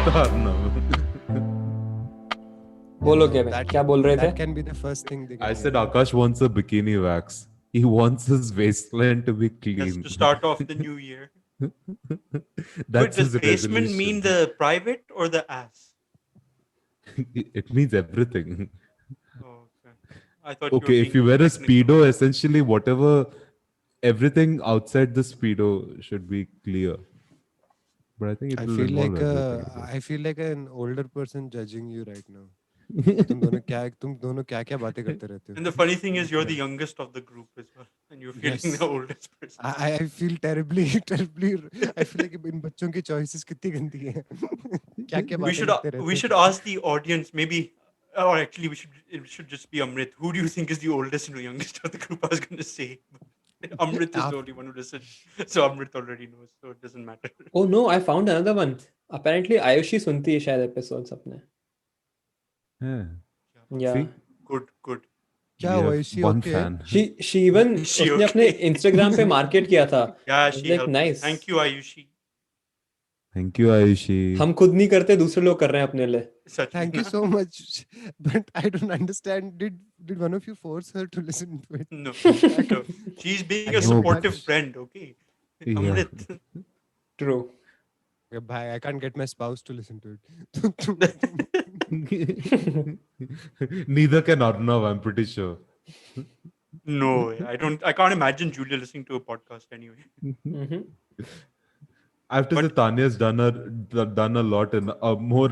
था अर्नव. बोलो केविन, क्या बोल रहे थे? That can be the first thing they can I said get. Akash wants a bikini wax. He wants his waistline to be That's clean. to start off the new year. That's Wait, does his basement resolution. mean the private or the ass? It means everything. Oh, okay. I thought Okay, you were if you being wear a technical. speedo, essentially whatever, everything outside the speedo should be clear. But I think it I will feel involve like everything. I feel like an older person judging you right now. तुम दोनों क्या बातें करते रहते हो? And the funny thing is, you're the youngest of the group as well, and you're feeling Yes. the oldest person. I feel terribly. I feel like इन बच्चों की choices कितनी गंदी हैं. क्या We बातें should करते रहते we हैं. should ask the audience, maybe, or actually, it should just be Amrit. Who do you think is the oldest and the youngest of the group? I was going to say, but Amrit is the only one who listens, so Amrit already knows, so it doesn't matter. Oh no, I found another one. Apparently Ayushi सुनती है शायद episodes अपने. Yeah. Yeah. See? Good. क्या We हुआ? have Is she one okay? fan. She even She उसने अपने okay? Instagram पे market किया था. Yeah, I was she like, helped us. nice. Thank you, Ayushi. Thank you, Ayushi. हम खुद नहीं करते, दूसरे लोग कर रहे हैं अपने लिए. Such Thank you so much. But I don't understand. Did one of you force her to listen to it? No. She's being a No, supportive but- friend, okay? Yeah. Amrit. True. Yeah, bhai, I can't get my spouse to listen to it. Neither can Arnav, I'm pretty sure. No way. I can't imagine Julia listening to a podcast anyway. Mhm. I have to say Tanya's done a lot in more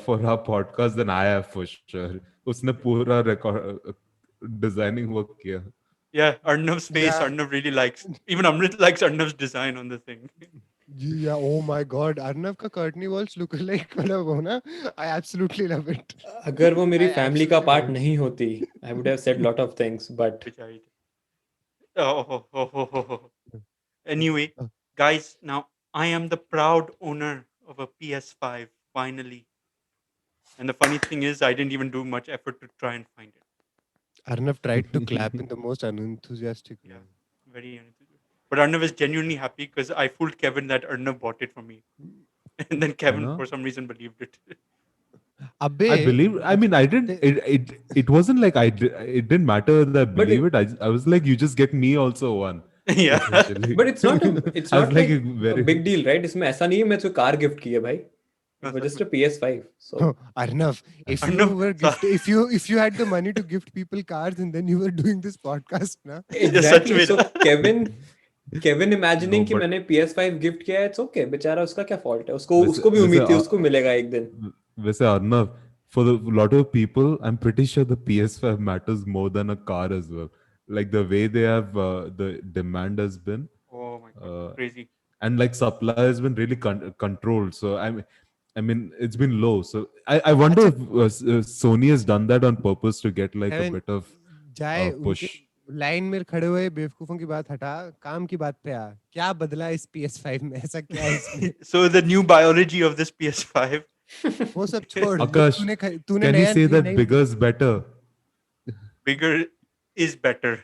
for her podcast than I have for sure. उसने पूरा record designing work किया. Yeah, Arnav's face, Yeah. Arnav really likes. Even Amrit likes Arnav's design on the thing. Yeah, oh my god, Arnav ka Courtney Walsh look like मतलब वो ना, I absolutely love it. अगर वो मेरी I family का absolutely part love it. नहीं होती, I would have said lot of things, but Which I. Oh. Anyway, guys, now I am the proud owner of a PS5 finally. And the funny thing is, I didn't even do much effort to try and find it. Arnav tried to clap in the most unenthusiastic way. Yeah, very enthusiastic. But Arnav is genuinely happy because I fooled Kevin that Arnav bought it for me. And then Kevin, Huh? for some reason, believed it. Abbe, I believe. I mean, I didn't. It wasn't like it didn't matter that I But believe it. I was like, you just get me also one. Yeah. Essentially. but it's not I was like very a big deal, right? इसमें ऐसा नहीं है मैं तो car gift की है भाई. It was just a PS5. So Oh, Arnav, if you Arnav, were if you had the money to gift people cars and then you were doing this podcast, na? exactly. में So ना. Kevin imagining No, कि but- मैंने PS5 gift किया है, it's okay. बेचारा उसका क्या fault है? उसको वैसे- उसको भी उम्मीद वैसे थी उसको मिलेगा एक दिन. वैसे Arnav, for a lot of people, I'm pretty sure the PS5 matters more than a car as well. Like the way they have the demand has been, Oh my god, crazy. and like supply has been really controlled. So I mean, it's been low. So I wonder if Sony has done that on purpose to get like a Kevin, bit of जाए push. उनके line में खड़े हुए बेवकूफों की बात हटा, काम की बात पे आ. क्या बदला इस PS5 में? ऐसा क्या है इसमें? So the new biology of this PS5. वो सब छोड़. Akash, तूने can you नया say that नहीं- bigger is better? Bigger is better.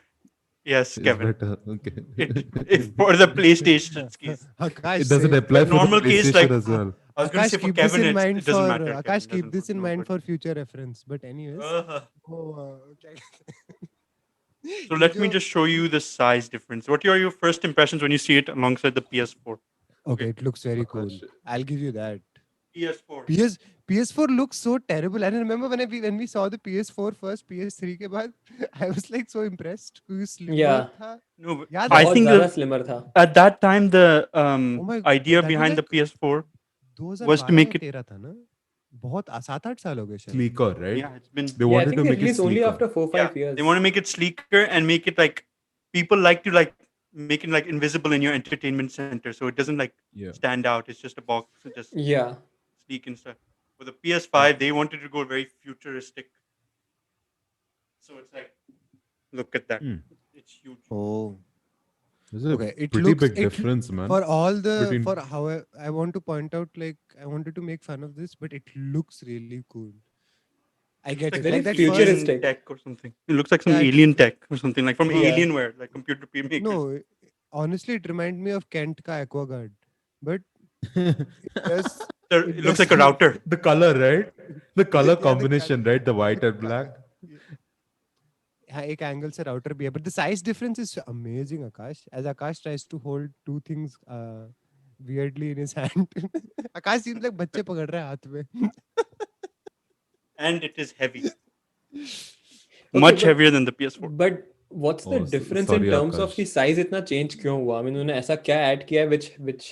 Yes, Is Kevin. better. Okay. If for the PlayStation case. Akash, It doesn't say- apply But for the normal case, PlayStation like- as well. I was going to Akash, say for keep this Kevin, in mind it doesn't for matter. Akash, Kevin keep doesn't this in know, mind but- for future reference. But anyways, So let me just show you the size difference. What are your first impressions when you see it alongside the PS4? Okay, it looks very cool. Akash. I'll give you that. PS4. PS4 looks so terrible. I remember when we saw the PS4 first, PS3 के बाद, I was like so impressed. क्योंकि slimmer Yeah. था. No, but Yeah, I बहुत think ज़्यादा that slimmer था. at that time the Oh my- idea that was behind the like- PS4 2012 was to make या it. 13 था ना? बहुत 7-8 साल हो गए शायद. Sleeker, right? Yeah, it's been. They Yeah, I wanted think to they make it released only sleeker. after 4-5 years. They want to make it sleeker and make it like people like to like make it like invisible in your entertainment center, so it doesn't like Yeah. stand out. It's just a box, so just Yeah. sleek and stuff. For the PS5, they wanted to go very futuristic. So it's like, look at that. Hmm. It's huge. Oh. There's a Okay, it pretty looks- big it- difference, man. For all the Between- for how I want to point out, like I wanted to make fun of this, but it looks really cool. I get It's it. like very Like that alien first, futuristic. tech or something. It looks like some Yeah, it- alien tech or something like from Yeah. Alienware, like computer makers. no, honestly, it reminded me of Kent ka Aquaguard, but does It looks like a seem- router. The color, right? The color Yeah, the combination, right? The white and black. हाँ एक angle से router भी है but the size difference is amazing Akash as Akash tries to hold two things weirdly in his hand. Akash seems like बच्चे पकड़ रहा है हाथ में. And it is heavy. Okay, Much but heavier than the PS4. but what's the Oh, difference in sorry, terms of Akash. the size इतना change क्यों हुआ? I mean उन्होंने ऐसा क्या add किया है which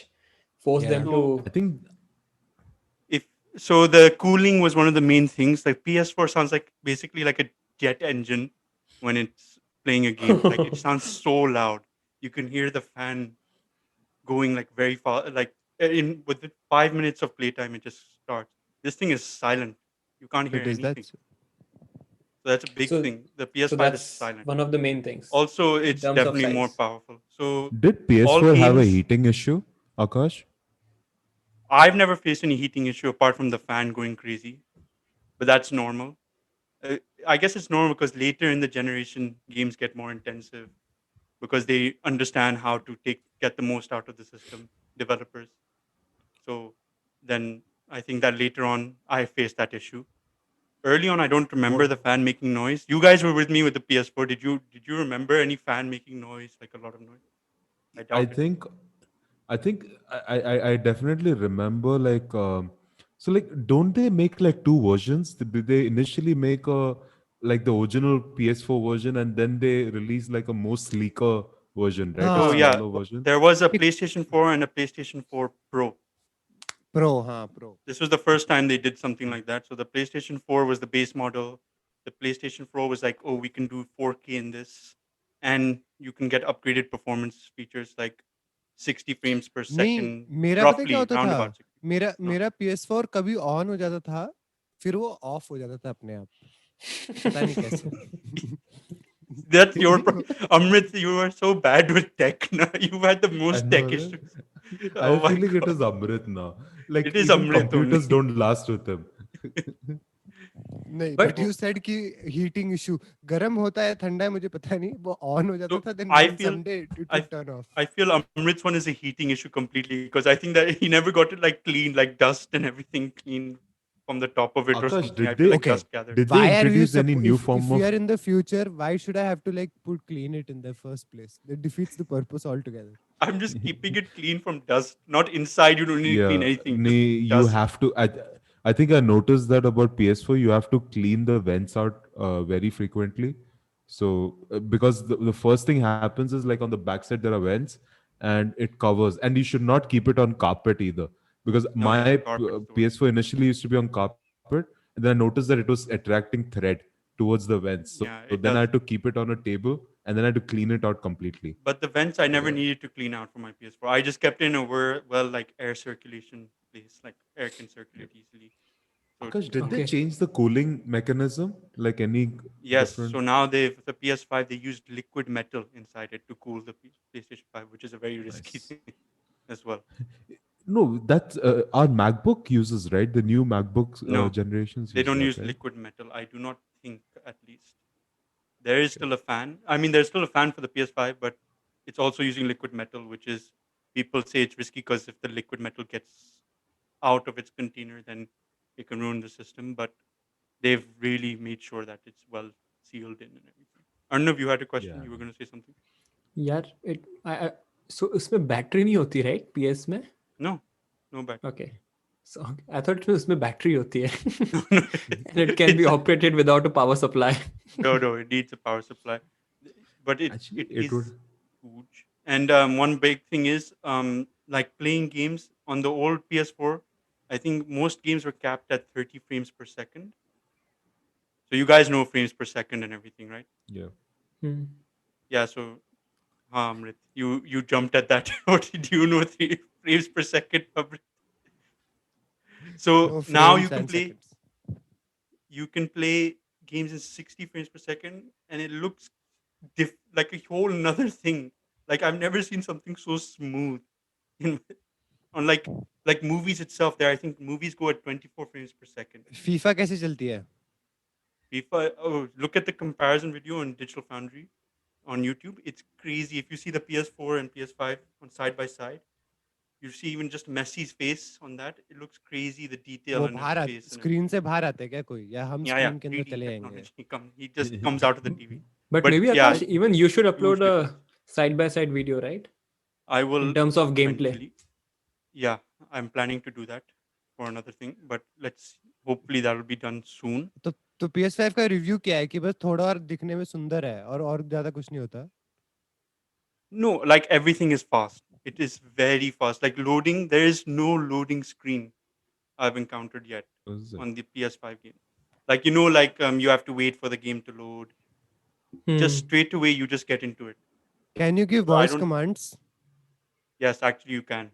forced them So I to think if so, the cooling was one of the main things. Like PS4 sounds like basically like a jet engine when it's playing a game. Like it sounds so loud. You can hear the fan going like very far. Like in with the 5 minutes of playtime, it just starts. This thing is silent. You can't hear It is anything. that So that's a big so thing. The so PS5 is that's silent. one of the main things Also, in it's terms of definitely more size. powerful. So did all PS4 have a games, heating issue, Akash? I've never faced any heating issue apart from the fan going crazy, but that's normal. Uh, I guess it's normal because later in the generation, games get more intensive because they understand how to get the most out of the system. Developers. So then I think that later on I faced that issue. Early on, I don't remember What? the fan making noise. You guys were with me with the PS4. Did you remember any fan making noise, like a lot of noise? I I doubt it. think I think I definitely remember like so like don't they make like two versions? Did they initially make a like the original PS4 version and then they release like a more sleeker version, right? A So हाँ yeah, smaller version. there was a it PlayStation 4 and a PlayStation 4 Pro. pro हाँ pro This was the first time they did something like that. So the PlayStation 4 was the base model. The PlayStation 4 was like, oh, we can do 4K in this, and you can get upgraded performance features like 60 frames per नहीं second, मेरा पता है क्या roughly होता round था about 60. मेरा No. मेरा PS4 कभी ऑन हो जाता था फिर वो ऑफ हो जाता था अपने आप पता नहीं कैसे. That's your Amrit. You are so bad with tech. Now. You've had the I most tech know, right? issues. I Oh have a my feeling it god, is Amrit now. Like it is even Amrit computers only. don't last with him. नहीं But but you said कि heating issue गर्म होता है ठंडा है मुझे पता नहीं वो ऑन हो जाता So था then I one feel someday it I would turn off. I feel Amrit's one is a heating issue completely because I think that he never got it like clean, like dust and everything clean from the top of it or Akash, something. I feel like Okay, dust gathered. did they why are we introduce any new if form we of are in the future why should I have to like put clean it in the first place? That defeats the purpose altogether. I'm just keeping it clean from dust, not inside. You don't need to clean Yeah, anything, just you dust. have to. I think I noticed that about PS4. You have to clean the vents out very frequently. So because the first thing happens is like on the backside there are vents and it covers, and you should not keep it on carpet either. Because No, yeah, my carpet's the worst. PS4 initially used to be on carpet, and then I noticed that it was attracting thread towards the vents. So Yeah, then I it had to does. keep it on a table, and then I had to clean it out completely. But the vents I never Yeah. needed to clean out for my PS4. I just kept it in a well like air circulation place, like air can circulate easily. So Akash, did they okay. change the cooling mechanism? Like any yes, different? so now the PS5 they used liquid metal inside it to cool the PlayStation 5, which is a very risky Nice. thing as well. No, that's our MacBook uses, right? The new MacBook No, generations they use don't that, use right? liquid metal. I do not think, at least. There is Okay. still a fan. I mean, there's still a fan for the PS5, but it's also using liquid metal, which is people say it's risky because if the liquid metal gets out of its container, then it can ruin the system. But they've really made sure that it's well sealed in and everything. I don't know if you had a question. Yeah. You were going to say something. यार so उसमें battery नहीं होती right PS में? No, no battery. Okay. So I thought उसमें battery होती है. No, no, And it can be it's operated without a power supply. no. It needs a power supply, but it Actually, it it is would. huge. And one big thing is like playing games on the old PS4. I think most games were capped at 30 frames per second. So you guys know frames per second and everything, right? Yeah. Hmm. Yeah. So Amrit, you jumped at that. What did you know? 3 frames per second, Amrit? So No now frames and seconds. you can play games in 60 frames per second, and it looks like a whole another thing. Like I've never seen something so smooth in on like movies itself. There, I think movies go at 24 frames per second. FIFA कैसे चलती है? FIFA. Oh, look at the comparison video on Digital Foundry on YouTube. It's crazy. If you see the PS4 and PS5 on side by side, You see even just Messi's face on that. It looks crazy, the detail वो on his बाहर face and screen everything. से बाहर आते हैं क्या कोई, या हम Yeah, स्क्रीन के अंदर 3D चले जाएंगे? technology. He just comes out of the TV. But But maybe yeah, Akash, even you should huge upload a difference. side-by-side video, right? I will In terms of gameplay. eventually. Yeah, I'm planning to do that for another thing. But hopefully that will be done soon. तो PS5 का review क्या है कि बस थोड़ा और दिखने में सुंदर है और ज्यादा कुछ नहीं होता? No, like everything is fast. It is very fast. Like loading, there is no loading screen I've encountered yet Was it? on the PS5 game. Like you have to wait for the game to load. Just straight away you just get into it. Can you give So I voice don't. commands? Yes, actually you can,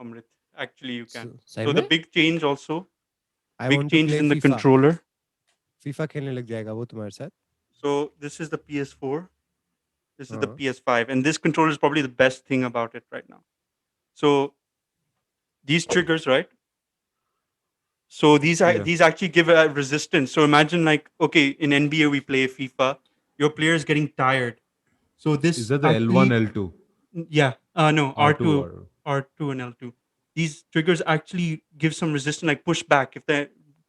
Amrit. Actually you can. सही So the में? big change also, I big want to change play in the FIFA. controller. FIFA खेलने लग जाएगा वो तुम्हारे साथ? So this is the PS4. This is the हाँ. PS5, and this controller is probably the best thing about it right now. So these triggers, right? So Yeah. these actually give a resistance. So imagine like, okay, in NBA we play FIFA, your player is getting tired. So Is this that the actually, L1, L2, yeah, no, R2, R2, or R2 and L2. These triggers actually give some resistance, like push back, if they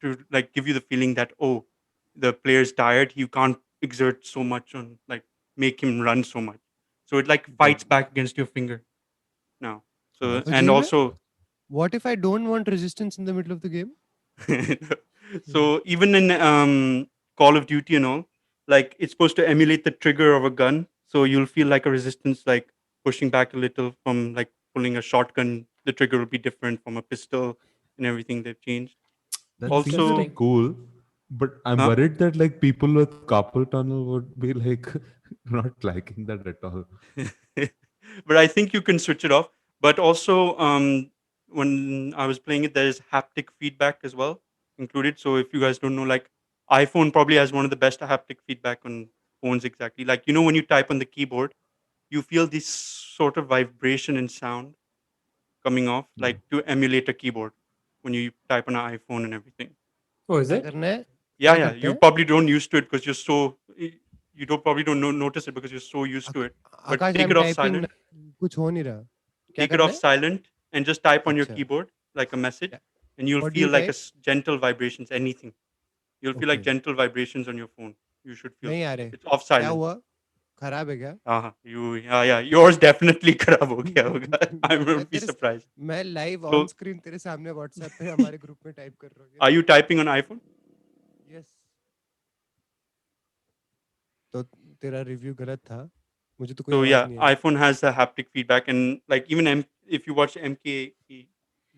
to like give you the feeling that, oh, the player is tired, you can't exert so much on like make him run so much. So it like fights back against your finger now. So and सही में? also What if I don't want resistance in the middle of the game? so even in Call of Duty and all, like it's supposed to emulate the trigger of a gun, so you'll feel like a resistance, like pushing back a little from like pulling a shotgun. The trigger will be different from a pistol, and everything they've changed. that seems Also, very Interesting. cool. But I'm huh? worried that like people with carpal tunnel would be like not liking that at all. But I think you can switch it off. But also, when I was playing it, there is haptic feedback as well included. So if you guys don't know, like iPhone probably has one of the best haptic feedback on phones. Exactly, like when you type on the keyboard, you feel this sort of vibration and sound coming off, Yeah. like to emulate a keyboard when you type on an iPhone and everything. Oh, is क्या it? करना है? Yeah, क्या yeah. करते You हैं? probably don't used to it because you're so you don't probably don't notice it because you're so used to it. But Akash, take I'm it off typing. silent. कुछ हो नहीं रहा. क्या Take it करना off है? silent and just type on your अच्छा. keyboard like a message, Yeah. and you'll What do feel you like type? gentle vibrations. Anything. You'll feel like Okay. gentle vibrations on your phone. You should feel. नहीं आ रहे. It's off क्या silent. हुआ? खराब है क्या? Yeah. Yours definitely खराब हो गया होगा. I मैं won't be तेरे surprised. मैं लाइव So, ऑन स्क्रीन तेरे सामने WhatsApp पे हमारे ग्रुप में टाइप कर रहा हूँ. are you typing on iPhone? Yes. तो तेरा रिव्यू गलत था. मुझे तो कोई So आवाज yeah, नहीं आई. iPhone has a haptic feedback, and like even if you watch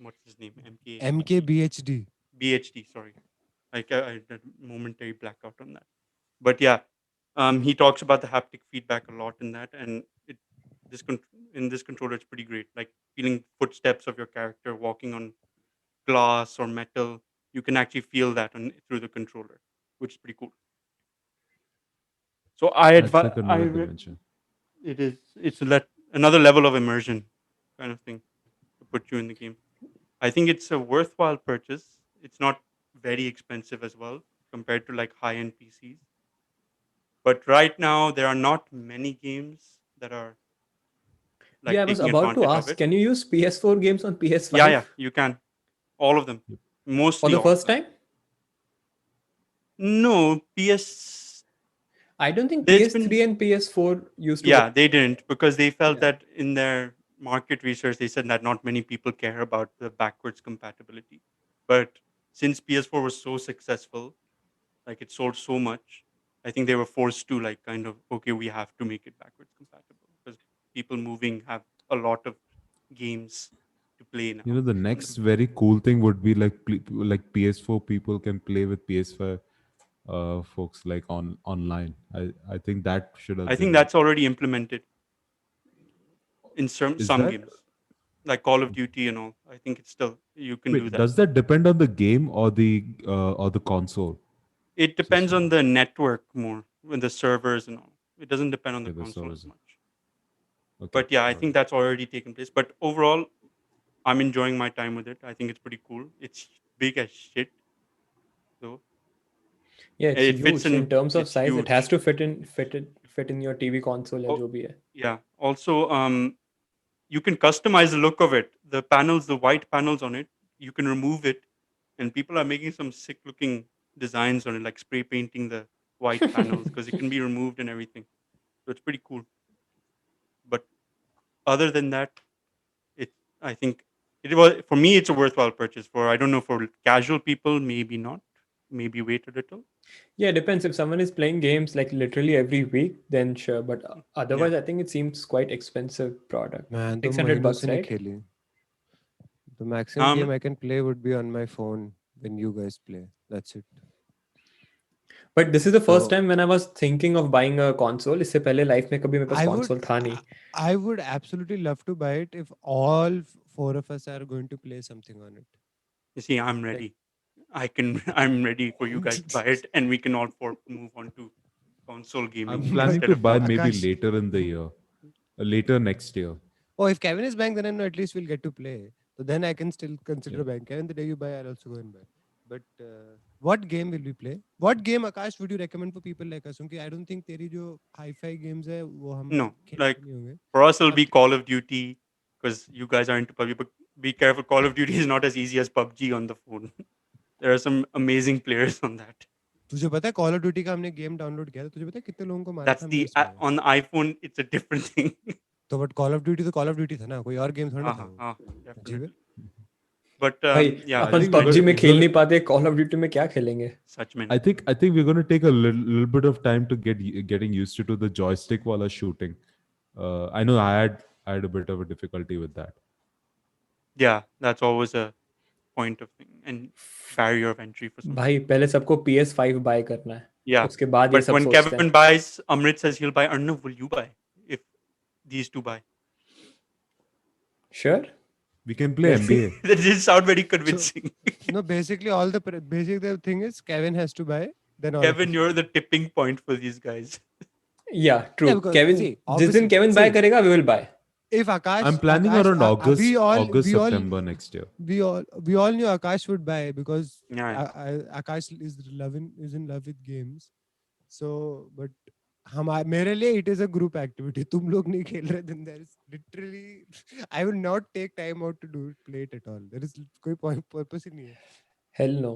what's his name? MKBHD. BHD. Sorry, I had a momentary blackout on that. But yeah, he talks about the haptic feedback a lot in that, and in this controller, it's pretty great. Like feeling footsteps of your character walking on glass or metal, you can actually feel that through the controller, which is pretty cool. So That's like another dimension. it's another level of immersion kind of thing to put you in the game. I think it's a worthwhile purchase. It's not very expensive as well compared to like high end PCs. But right now, there are not many games that are Yeah, like I was taking about to advantage of ask, it. can you use PS4 games on PS5 Yeah, you can. All of them. Yep. Mostly for the all. first time? No, PS. I don't think There's PS3 been. and PS4 used to Yeah, work. they didn't because they felt Yeah. that in their market research, they said that not many people care about the backwards compatibility. But since PS4 was so successful, like it sold so much, I think they were forced to like kind of, okay, we have to make it backwards compatible because people moving have a lot of games to play now. You know, the next very cool thing would be like PS4 people can play with PS5 folks like online. I think that should I have think been. that's already implemented in Is some that? games, like Call of Duty and all. I think it's still you can do Wait, that. does that depend on the game or the console It depends system? on the network more, with the servers and all. It doesn't depend on the Okay, the console as servers. much. Okay. But yeah, I alright. think that's already taken place. But overall, I'm enjoying my time with it. I think it's pretty cool. It's big as shit, though. Yeah, it's It fits huge in in. terms of It's size. It has huge. to fit in your TV console या Oh, जो भी है. yeah. Also, you can customize the look of it. the panels, the white panels on it, you can remove it, and people are making some sick looking designs on it, like spray painting the white panels because it can be removed and everything. So it's pretty cool. But other than that, it I think it was for me. It's a worthwhile purchase. For I don't know, for casual people, maybe not. Maybe wait a little. Yeah, it depends. If someone is playing games like literally every week, then sure. But Yeah. otherwise, I think it seems quite expensive product. Man, तो 600 महीनों bucks, से नहीं right? खेली. The maximum Um. game I can play would be on my phone when you guys play. That's it. But this is the first So time when I was thinking of buying a console. इससे पहले life में कभी मेरे पास I would console था नहीं. I would absolutely love to buy it if all four of us are going to play something on it. You see, I'm Like ready. I can. I'm ready for you guys to buy it, and we can all four move on to console gaming I'm planning instead to of buy talking. maybe Akash. later in the year, later next year. Oh, if Kevin is buying, then I know at least we'll get to play. So then I can still consider Yeah. buying. Kevin, the day you buy, I'll also go and buy. But what game will we play? What game, Akash, would you recommend for people like us? Because I don't think तेरी जो hi-fi games है वो हम No, like खेलते नहीं होंगे. for us, it'll अब be Call of Duty because you guys are into PUBG. But be careful, Call of Duty is not as easy as PUBG on the phone. There are some amazing players on that. तुझे पता है Call of Duty का हमने game download किया था. तुझे पता है कितने लोगों को मारा That's था हमने the उसमें? on the iPhone. It's a different thing. तो but Call of Duty तो Call of Duty था ना. कोई और गेम थोड़ा ना था वो. अजीब है. Definitely. But भाई yeah, I upon think we're PUBG gonna, में खेल नहीं पाते, Call of Duty में क्या खेलेंगे? such men. I think we're gonna take a little bit of time to getting used to the joystick while shooting. I know I had a bit of a difficulty with that. Yeah, that's always a point of thing and barrier of entry for some. भाई पहले सबको PS5 buy करना है. Yeah, उसके बाद ये but सब when सोचते Kevin हैं. buys, Amrit says he'll buy. Arnav, will you buy if these two buy? Sure. We can play NBA. That didn't sound very convincing. No, basically all the basic the thing is Kevin has to buy. Then all of Kevin, us. you're the tipping point for these guys. Yeah, true. Yeah, because, Kevin, see, जिस obviously, दिन Kevin buy see, करेगा, we will buy. if Akash, I'm planning Akash, around August, we all, August, we all, September next year. we all knew Akash would buy because Yeah. Akash is in love with games. So, but मेरे लिए it is a group activity. तुम लोग नहीं खेल रहे, then there is literally I will not take time out to play it at all. There is कोई purpose ही नहीं है. Hell no.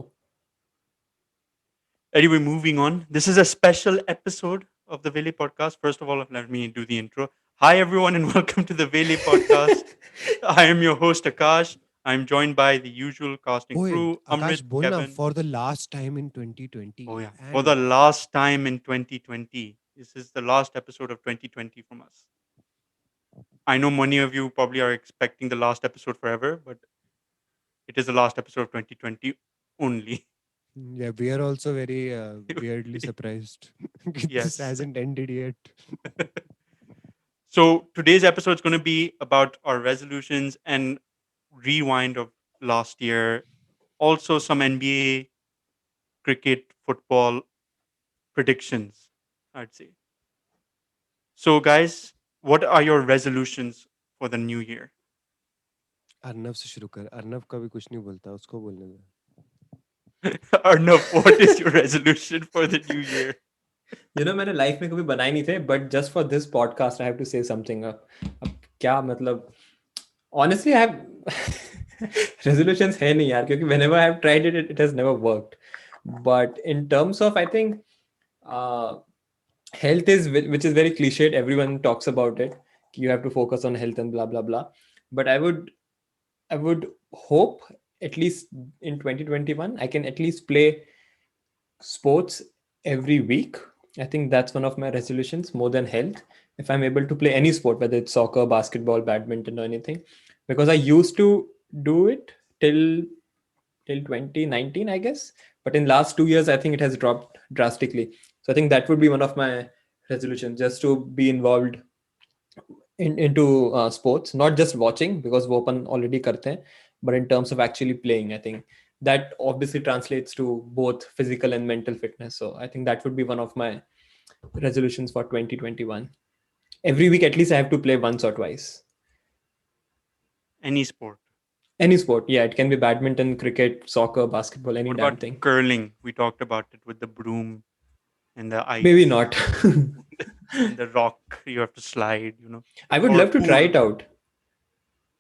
Anyway, moving on. This is a special episode of the Vele podcast. First of all, let me do the intro. Hi, everyone, and welcome to the Vele podcast. I am your host, Akash. I'm joined by the usual casting Oye, crew, Akash Amrit, बोलना Kevin. for the last time in 2020. Oh, yeah. And For the last time in 2020. This is the last episode of 2020 from us. I know many of you probably are expecting the last episode forever, but it is the last episode of 2020 only. yeah, we are also very weirdly surprised. This Yes. hasn't ended yet. So today's episode is going to be about our resolutions and rewind of last year. Also, some NBA, cricket, football predictions, I'd say. So, guys, what are your resolutions for the new year? Arnav से शुरू कर. अर्नव कभी कुछ नहीं बोलता, उसको बोलने दे. Arnav, what is your resolution for the new year? You know, मैंने लाइफ में कभी बनाए नहीं थे, but just for this podcast I have to say something. अब क्या मतलब, honestly I have resolutions है नहीं यार, क्योंकि whenever I have tried it, it has never worked. But in terms of, I think health is, which is very cliched, everyone talks about it, you have to focus on health and blah blah blah. But I would hope at least in 2021 I can at least play sports every week. I think that's one of my resolutions more than health. If I'm able to play any sport, whether it's soccer, basketball, badminton, or anything, because I used to do it till 2019, I guess. But in last 2 years, I think it has dropped drastically. So I think that would be one of my resolutions, just to be involved into sports, not just watching, because वो अपन already करते हैं, but in terms of actually playing. I think that obviously translates to both physical and mental fitness. So I think that would be one of my resolutions for 2021. Every week, at least I have to play once or twice. Any sport. Any sport. Yeah, it can be badminton, cricket, soccer, basketball, any What damn about thing. curling? We talked about it with the broom and the ice. Maybe not. And the rock you have to slide, I would Or love to try pool. it out.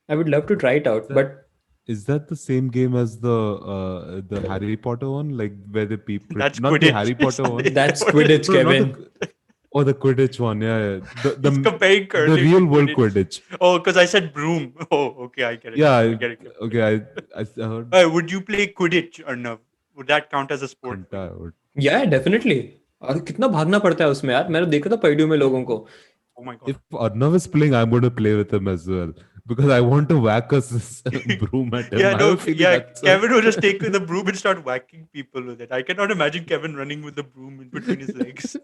I would love to try it out, That- but Is that the same game as the Harry Potter one? Like where the people, That's not the Quidditch. Harry It's Potter not one. the Harry that's Potter. Quidditch, No, not Kevin. the or the Quidditch one. Yeah, yeah. The He's comparing the curling real to world Quidditch. Quidditch. Oh, because I said broom. Oh, okay, I get it. Yeah. I get it. Okay. I heard Would you play Quidditch or no? Would that count as a sport for घंटा you? would. या definitely. और कितना भागना पड़ता है उसमें यार, मैंने देखा था पईडू में लोगों को। Oh my god. If Arnav is playing, I'm going to play with him as well because I want to whack a broom at him. Yeah, I have no, a feeling yeah. that's Kevin will just take the broom and start whacking people with it. I cannot imagine Kevin running with the broom in between his legs.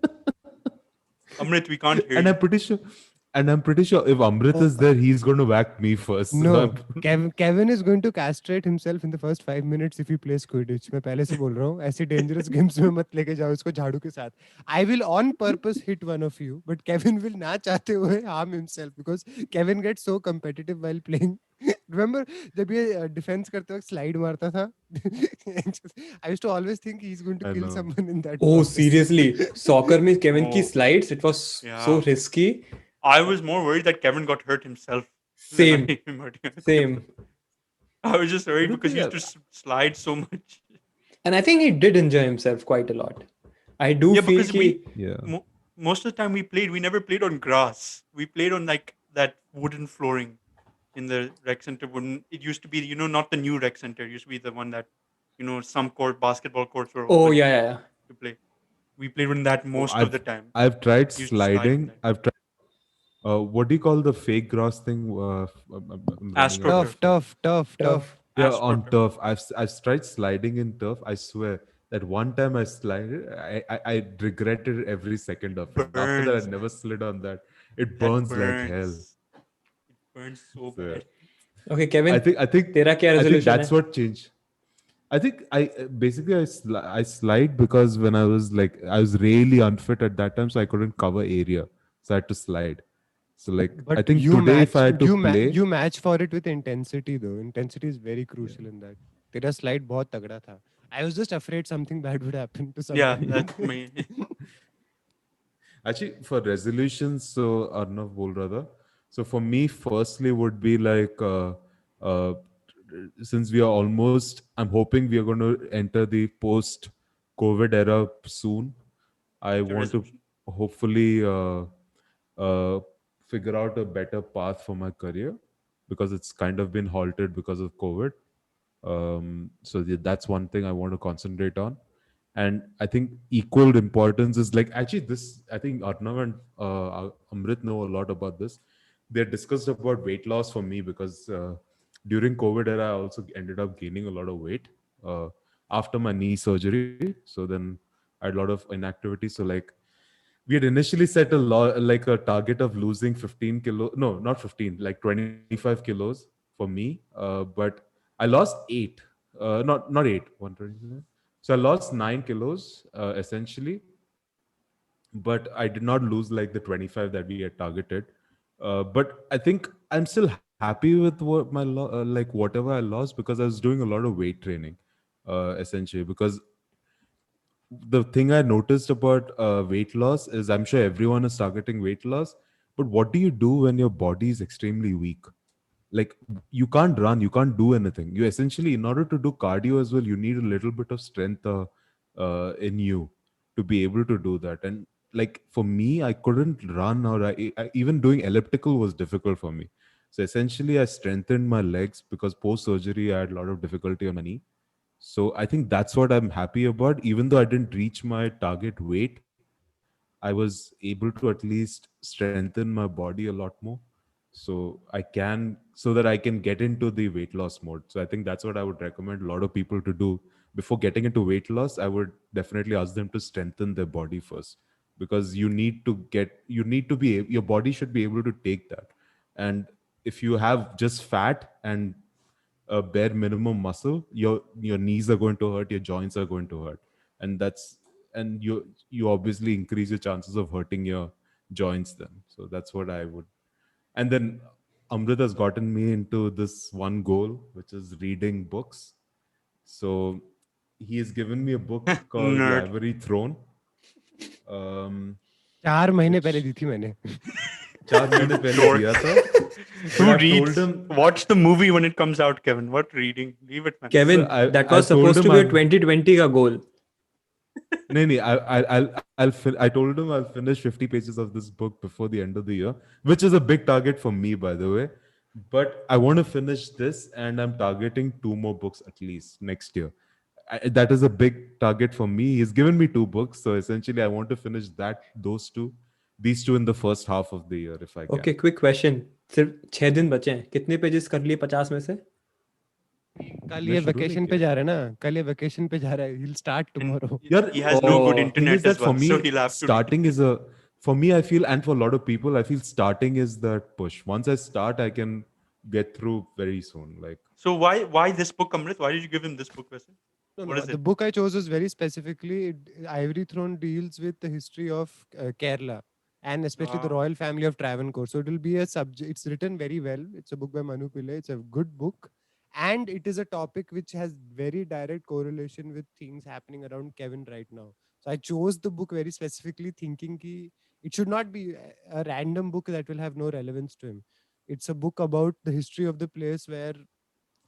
Amrit, we can't hear and you. I'm pretty sure if Amrit is there, he's going to whack me first. So No, I'm- Kevin is going to castrate himself in the first 5 minutes if he plays Quidditch. मैं पहले से बोल रहा हूँ, ऐसे dangerous games में मत लेके जाओ इसको झाड़ू के साथ. I will on purpose hit one of you, but Kevin will ना चाहते हुए harm himself because Kevin gets so competitive while playing. Remember जब ये defense करते वक्त slide मारता था? I used to always think he's going to I kill know. someone in that. Oh process. Seriously, soccer में केविन की Oh. Slides, it was so Yeah. Risky. I was more worried that Kevin got hurt himself. Same. Than him hurting other Same. people. I was just I worried don't because he think used to slide so much. And I think he did enjoy himself quite a lot. I do Yeah, feel because कि yeah. most of the time we never played on grass. We played on like that wooden flooring in the rec center. It used to be, not the new rec center. It used to be the one that, some basketball courts were oh open yeah. to play. We played on that Oh, most of the time. I've tried We used to slide on sliding. that. I've tried. What do you call the fake grass thing? I'm running out AstroTurf. of. Tough. Yeah, on AstroTurf. turf. I've tried sliding in turf. I swear that one time I slided, I regretted every second of it. After that, I Burns. never slid on that. It That burns like hell. burns. It burns so So, bad. Okay, Kevin, तेरा क्या I think resolution that's है? what changed. I think basically I slide because when I was like I was really unfit at that time, so I couldn't cover area, so I had to slide. So like I But think you today if match I had to play, you match for it with intensity though. Intensity is very crucial in that. तेरा slide बहुत तगड़ा था. I was just afraid something bad would happen to Yeah, someone. that's me. actually for resolutions, so Arnav bol raha tha. So for me, firstly would be like uh, since we are almost, I'm hoping we are going to enter the post COVID era soon. I What's your want to resolution? hopefully uh, figure out a better path for my career because it's kind of been halted because of COVID. That's one thing I want to concentrate on. And I think equal importance is like actually this. I think Arnav and Amrit know a lot about this. They discussed about weight loss for me because during COVID era, I also ended up gaining a lot of weight uh, after my knee surgery. So then I had a lot of inactivity. So like we had initially set like a target of losing 15 kilo, no, not 15, like 25 kilos for me. But I lost 8, not 8, 120. So I lost 9 kilos essentially, but I did not lose like the 25 that we had targeted. But I think I'm still happy with what like whatever I lost because I was doing a lot of weight training, essentially. Because the thing I noticed about weight loss is I'm sure everyone is targeting weight loss, but what do you do when your body is extremely weak? Like you can't run, you can't do anything. You essentially, in order to do cardio as well, you need a little bit of strength in you to be able to do that. And like for me, I couldn't run or even doing elliptical was difficult for me. So essentially, I strengthened my legs because post surgery, I had a lot of difficulty on my knee. So I think that's what I'm happy about. Even though I didn't reach my target weight, I was able to at least strengthen my body a lot more. So that I can get into the weight loss mode. So I think that's what I would recommend a lot of people to do before getting into weight loss. I would definitely ask them to strengthen their body first because you need to be your body should be able to take that. And if you have just fat and a bare minimum muscle, your knees are going to hurt, your joints are going to hurt, and you obviously increase your chances of hurting your joints then. So that's what I would. And then Amrit has gotten me into this one goal, which is reading books. So he has given me a book called The Nerd. Ivory Throne. Um, 4 महीने पहले which दी थी मैंने. 4 महीने You पहले dork. दिया था. Who I've told reads? him. Watch the movie when it comes out, Kevin. What reading? Leave it, man. Kevin, So that I was told supposed him to be a I'm 2020 ka goal. No, no, I told him I'll finish 50 pages of this book before the end of the year, which is a big target for me, by the way. But I want to finish this, and I'm targeting 2 more books at least next year. That is a big target for me. He's given me 2 books, so essentially, I want to finish these two in the first half of the year if I can. Okay, quick question. सिर्फ 6 दिन बचे हैं, कितने pages कर लिए 50 में से? कल मैं ये शुरू नहीं वेकेशन पे किया जा है। रहा है ना, कल ये वेकेशन पे जा रहा है, he'll start And tomorrow. Yeah, he has no good Oh, thing internet is that as for well, so me, he'll have to read. starting is a for me. I feel, and for a lot of people, I feel starting is that push. Once I start, I can get through very soon. Like, So why this book, Amrit? Why did you give him this book, Vasan? No, What no. is The it? book I chose was very specifically. Ivory Throne deals with the history of Kerala and especially the Ah, royal family of Travancore. So it will be a subject. It's written very well. It's a book by Manu Pillai. It's a good book, and it is a topic which has very direct correlation with things happening around Kevin right now. So I chose the book very specifically, thinking ki it should not be a random book that will have no relevance to him. It's a book about the history of the place where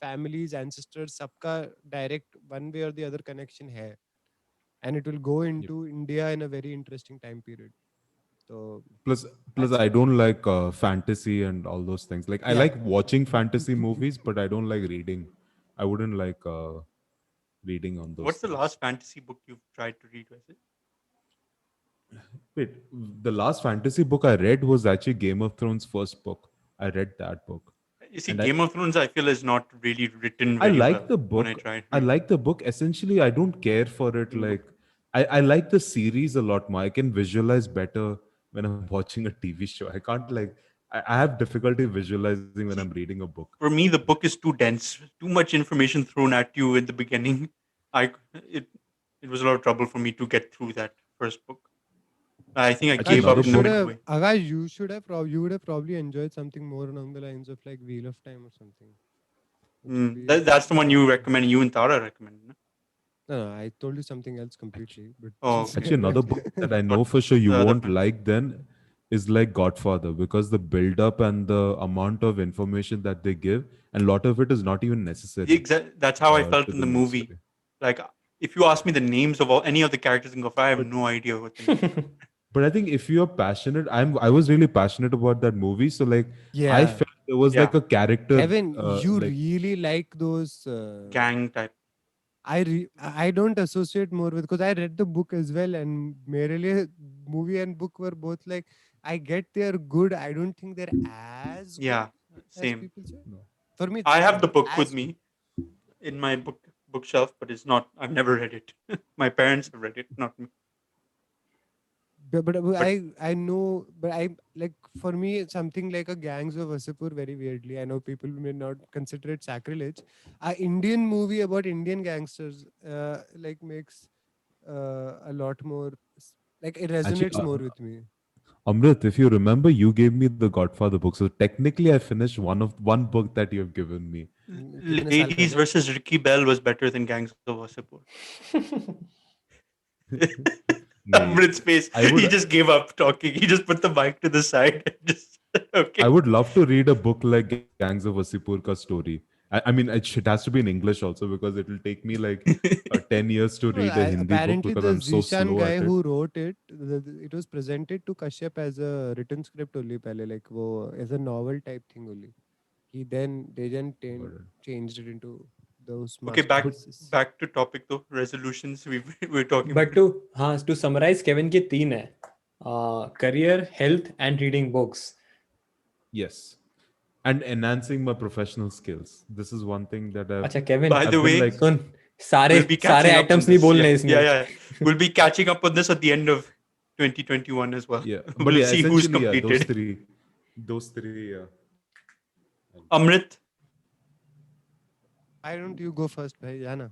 families, ancestors, सबका direct one way or the other connection है, and it will go yeah. into India in a very interesting time period. So plus plus that's I don't like fantasy and all those things. Like, I yeah. like watching fantasy movies, but I don't like reading. I wouldn't like reading on those what's the things. last fantasy book you've tried to read, Vasan? Wait, the last fantasy book I read was actually Game of Thrones first book. I read that book, You see, and I Game of Thrones, I feel, is not really written I very like well the when I book. try and I read it. like the book. Essentially, I don't care for it. Like, I like the series a lot more. I can visualize better when I'm watching a TV show. I can't like I have difficulty visualizing when I'm See, reading a book. for me, the book is too dense, too much information thrown at you in the beginning. I it it was a lot of trouble for me to get through that first book. I think I Actually, gave Akash, you another up in the should book. have midway. Akash, you would have probably enjoyed something more along the lines of like Wheel of Time or something, which will be That's the one you better. recommend. You and Tara recommend. No? No, no, I told you something else completely. But Oh, okay. Actually, another book that I know What for sure you the other won't fantasy? like then is like Godfather, because the build up and the amount of information that they give, and a lot of it is not even necessary That's how I to felt in the the main movie. story. Like, if you ask me the names of any of the characters in Gopher, I have But no idea what the names are. but I think if you're passionate, I was really passionate about that movie. So like I yeah, felt there was Yeah, like a character Kevin, you like really like those. gang type. I don't associate more with, because I read the book as well, and मेरे लिए movie and book were both like, I get they're good. I don't think they're as good Yeah, as same. people say. no. For me, it's I have not the book with as good. me in my bookshelf, but it's not. I've never read it. My parents have read it, not me. But But I know, but I like, for me it's something like a Gangs of Wasseypur very weirdly. I know people may not consider it sacrilege. A Indian movie about Indian gangsters like makes a lot more like it Actually, resonates more with me. Amrit, if you remember, you gave me the Godfather book. So technically, I finished one book that you have given me. कितने साल Ladies पहले? versus Ricky Bell was better than Gangs of Wasseypur. Nee, Amrit's face. I would He just gave up talking. He just put the mic to the side. And just I okay. would love to read a book like Gangs of Wasseypur ka story. I mean, it has to be in English also, because it will take me like 10 years to No, read a Hindi book apparently because the I'm so Zishan slow guy at it. who wrote it, it was presented to Kashyap as a written script only pehle, like wo, as a novel type thing only. They then Got it. changed it into those Okay, back But masterpieces. back to topic though. Resolutions. We're talking But about. to summarize, Kevin के 3 है, career, health and reading books. yes, and enhancing my professional skills. This is one thing that अच्छा Kevin, By the I've been way, like, सुन, सारे we'll be सारे catching up on items नहीं this. बोलने Yeah, इसमें. yeah, yeah. We'll be catching up on this at the end of 2021 as well. yeah, but We'll yeah, see who's essentially, yeah, completed. those three, yeah. Amrit. Why don't you go first, bhai? Jana.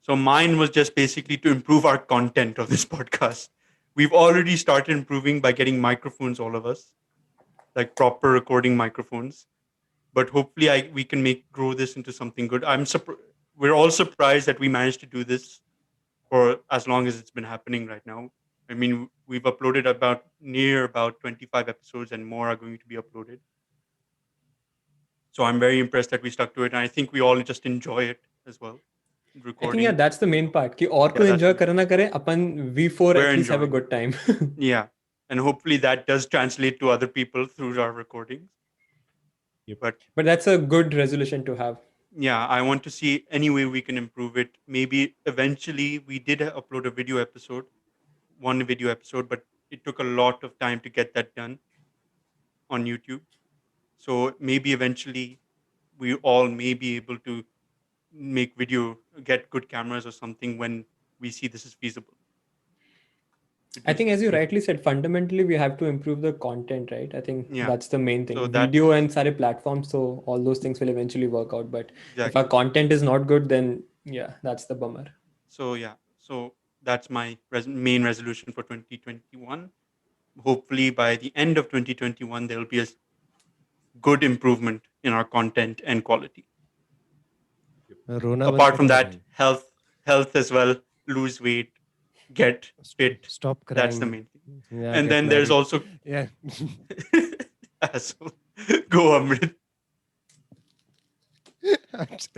So mine was just basically to improve our content of this podcast. We've already started improving by getting microphones, all of us, like proper recording microphones. But hopefully, we can grow this into something good. We're all surprised that we managed to do this for as long as it's been happening right now. I mean, we've uploaded about 25 episodes, and more are going to be uploaded. So I'm very impressed that we stuck to it, and I think we all just enjoy it as well. I think Recording. that's the main part कि और Yeah, कोई that's enjoy the करे ना करे अपन we four we're at least have a enjoying. good time. Yeah, and hopefully that does translate to other people through our recordings. Yep. But But that's a good resolution to have. yeah, I want to see any way we can improve it. Maybe eventually we did upload a video episode, one video episode, but it took a lot of time to get that done on YouTube. So maybe eventually we all may be able to make video, get good cameras or something when we see this is feasible to I do think, so. as you Yep. rightly said, fundamentally we have to improve the content, right? I think Yeah. that's the main So thing. Video that's and sare platforms, so all those things will eventually work out. But if our exactly. content is not good, then yeah, that's the bummer. So yeah, so that's my main resolution for 2021. Hopefully by the end of 2021 there will be a good improvement in our content and quality. रोना बंद Apart from करो ना that, भाई. health as well, lose weight, get fit. Stop That's the crying. main thing. Yeah, And get then there's married. also Yeah. so, go Amrit.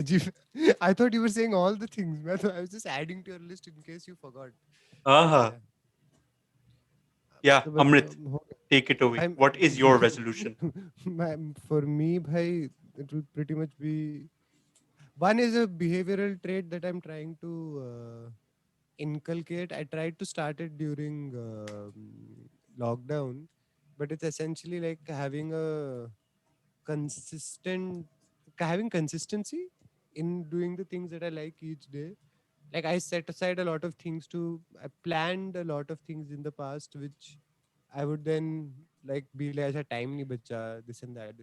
Ajib. I thought you were saying all the things. I was just adding to your list in case you forgot. Uh-huh. Yeah. Yeah, So, but, Amrit, take it away. I'm What is your resolution? for me, bhai, it will pretty much be one is a behavioral trait that I'm trying to inculcate. I tried to start it during lockdown, but it's essentially like consistent having consistency in doing the things that I like each day. Like I set aside a lot of things I planned a lot of things in the past which I would then like be like "Acha, time nahi bacha, this and that,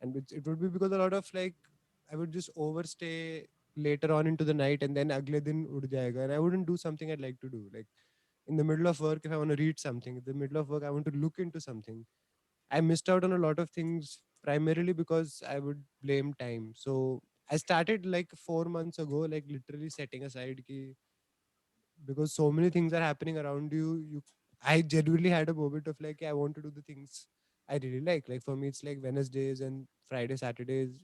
and it would be because a lot of like I would just overstay later on into the night and then agle din ud jayega, and I wouldn't do something I'd like to do. Like in the middle of work, if I want to read something, in the middle of work, I want to look into something. I missed out on a lot of things primarily because I would blame time. So I started like 4 months ago, like literally setting aside ki, because so many things are happening around you. I genuinely had a moment of like, I want to do the things I really like. Like for me, it's like Wednesdays and Friday, Saturdays,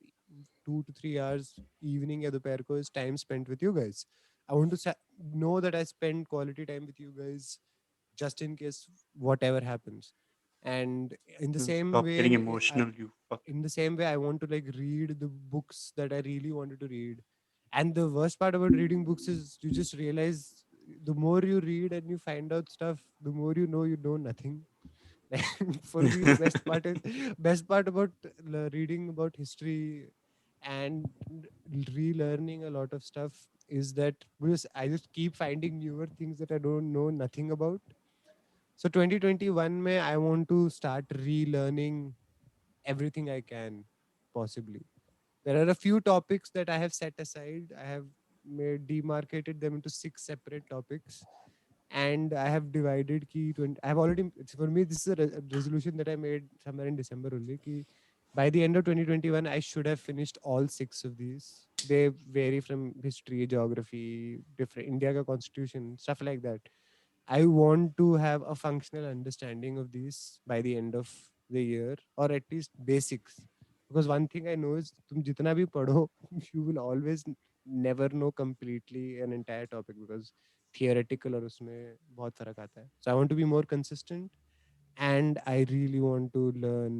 2 to 3 hours evening ya dopaher ko is time spent with you guys. I want to know that I spend quality time with you guys just in case whatever happens. And in the same Stop getting way, emotional, you fuck. I want to like read the books that I really wanted to read. And the worst part about reading books is you just realize the more you read and you find out stuff, the more you know nothing. For me, the best part about reading about history and relearning a lot of stuff is that because I just keep finding newer things that I don't know nothing about. So 2021 mein I want to start relearning everything I can possibly. There are a few topics that I have set aside. I have made demarcated them into 6 separate topics, and I have divided key 20. I have already. For me, this is a resolution that I made somewhere in December only. Ki by the end of 2021, I should have finished all 6 of these. They vary from history, geography, different India ka constitution, stuff like that. I want to have a functional understanding of these by the end of the year, or at least basics. Because one thing I know is, तुम जितना भी पढ़ो, you will always never know completely an entire topic because theoretical और उसमें बहुत फर्क आता है. So I want to be more consistent, and I really want to learn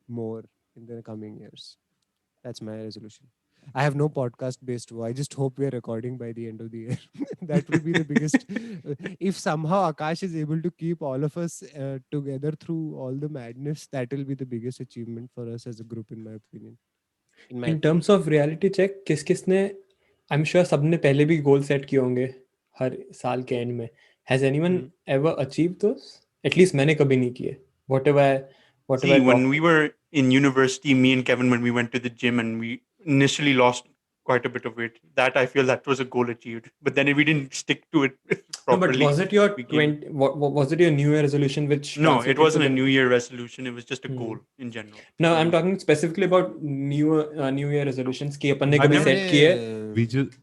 more in the coming years. That's my resolution. I have no podcast based woe. I just hope we're recording by the end of the year. That will be the biggest. If somehow Akash is able to keep all of us together through all the madness, that will be the biggest achievement for us as a group, in my opinion. In my In opinion. terms of reality check, किस किसने I am sure सबने पहले भी goal set किए होंगे हर साल के and में. Has anyone Mm. Ever achieve those? At least मैंने कभी नहीं किए. Whatever See, I when talked. we were in university, me and Kevin, when we went to the gym and we initially lost quite a bit of weight, that I feel that was a goal achieved. But then we didn't stick to it No, but properly. was it your We gave it. 20? Was it your New Year resolution which No, it translated to wasn't a the? New Year resolution. It was just a Hmm. goal in general. No, So I'm talking specifically about New Year resolutions कि अपन ने I कभी think set किए. we just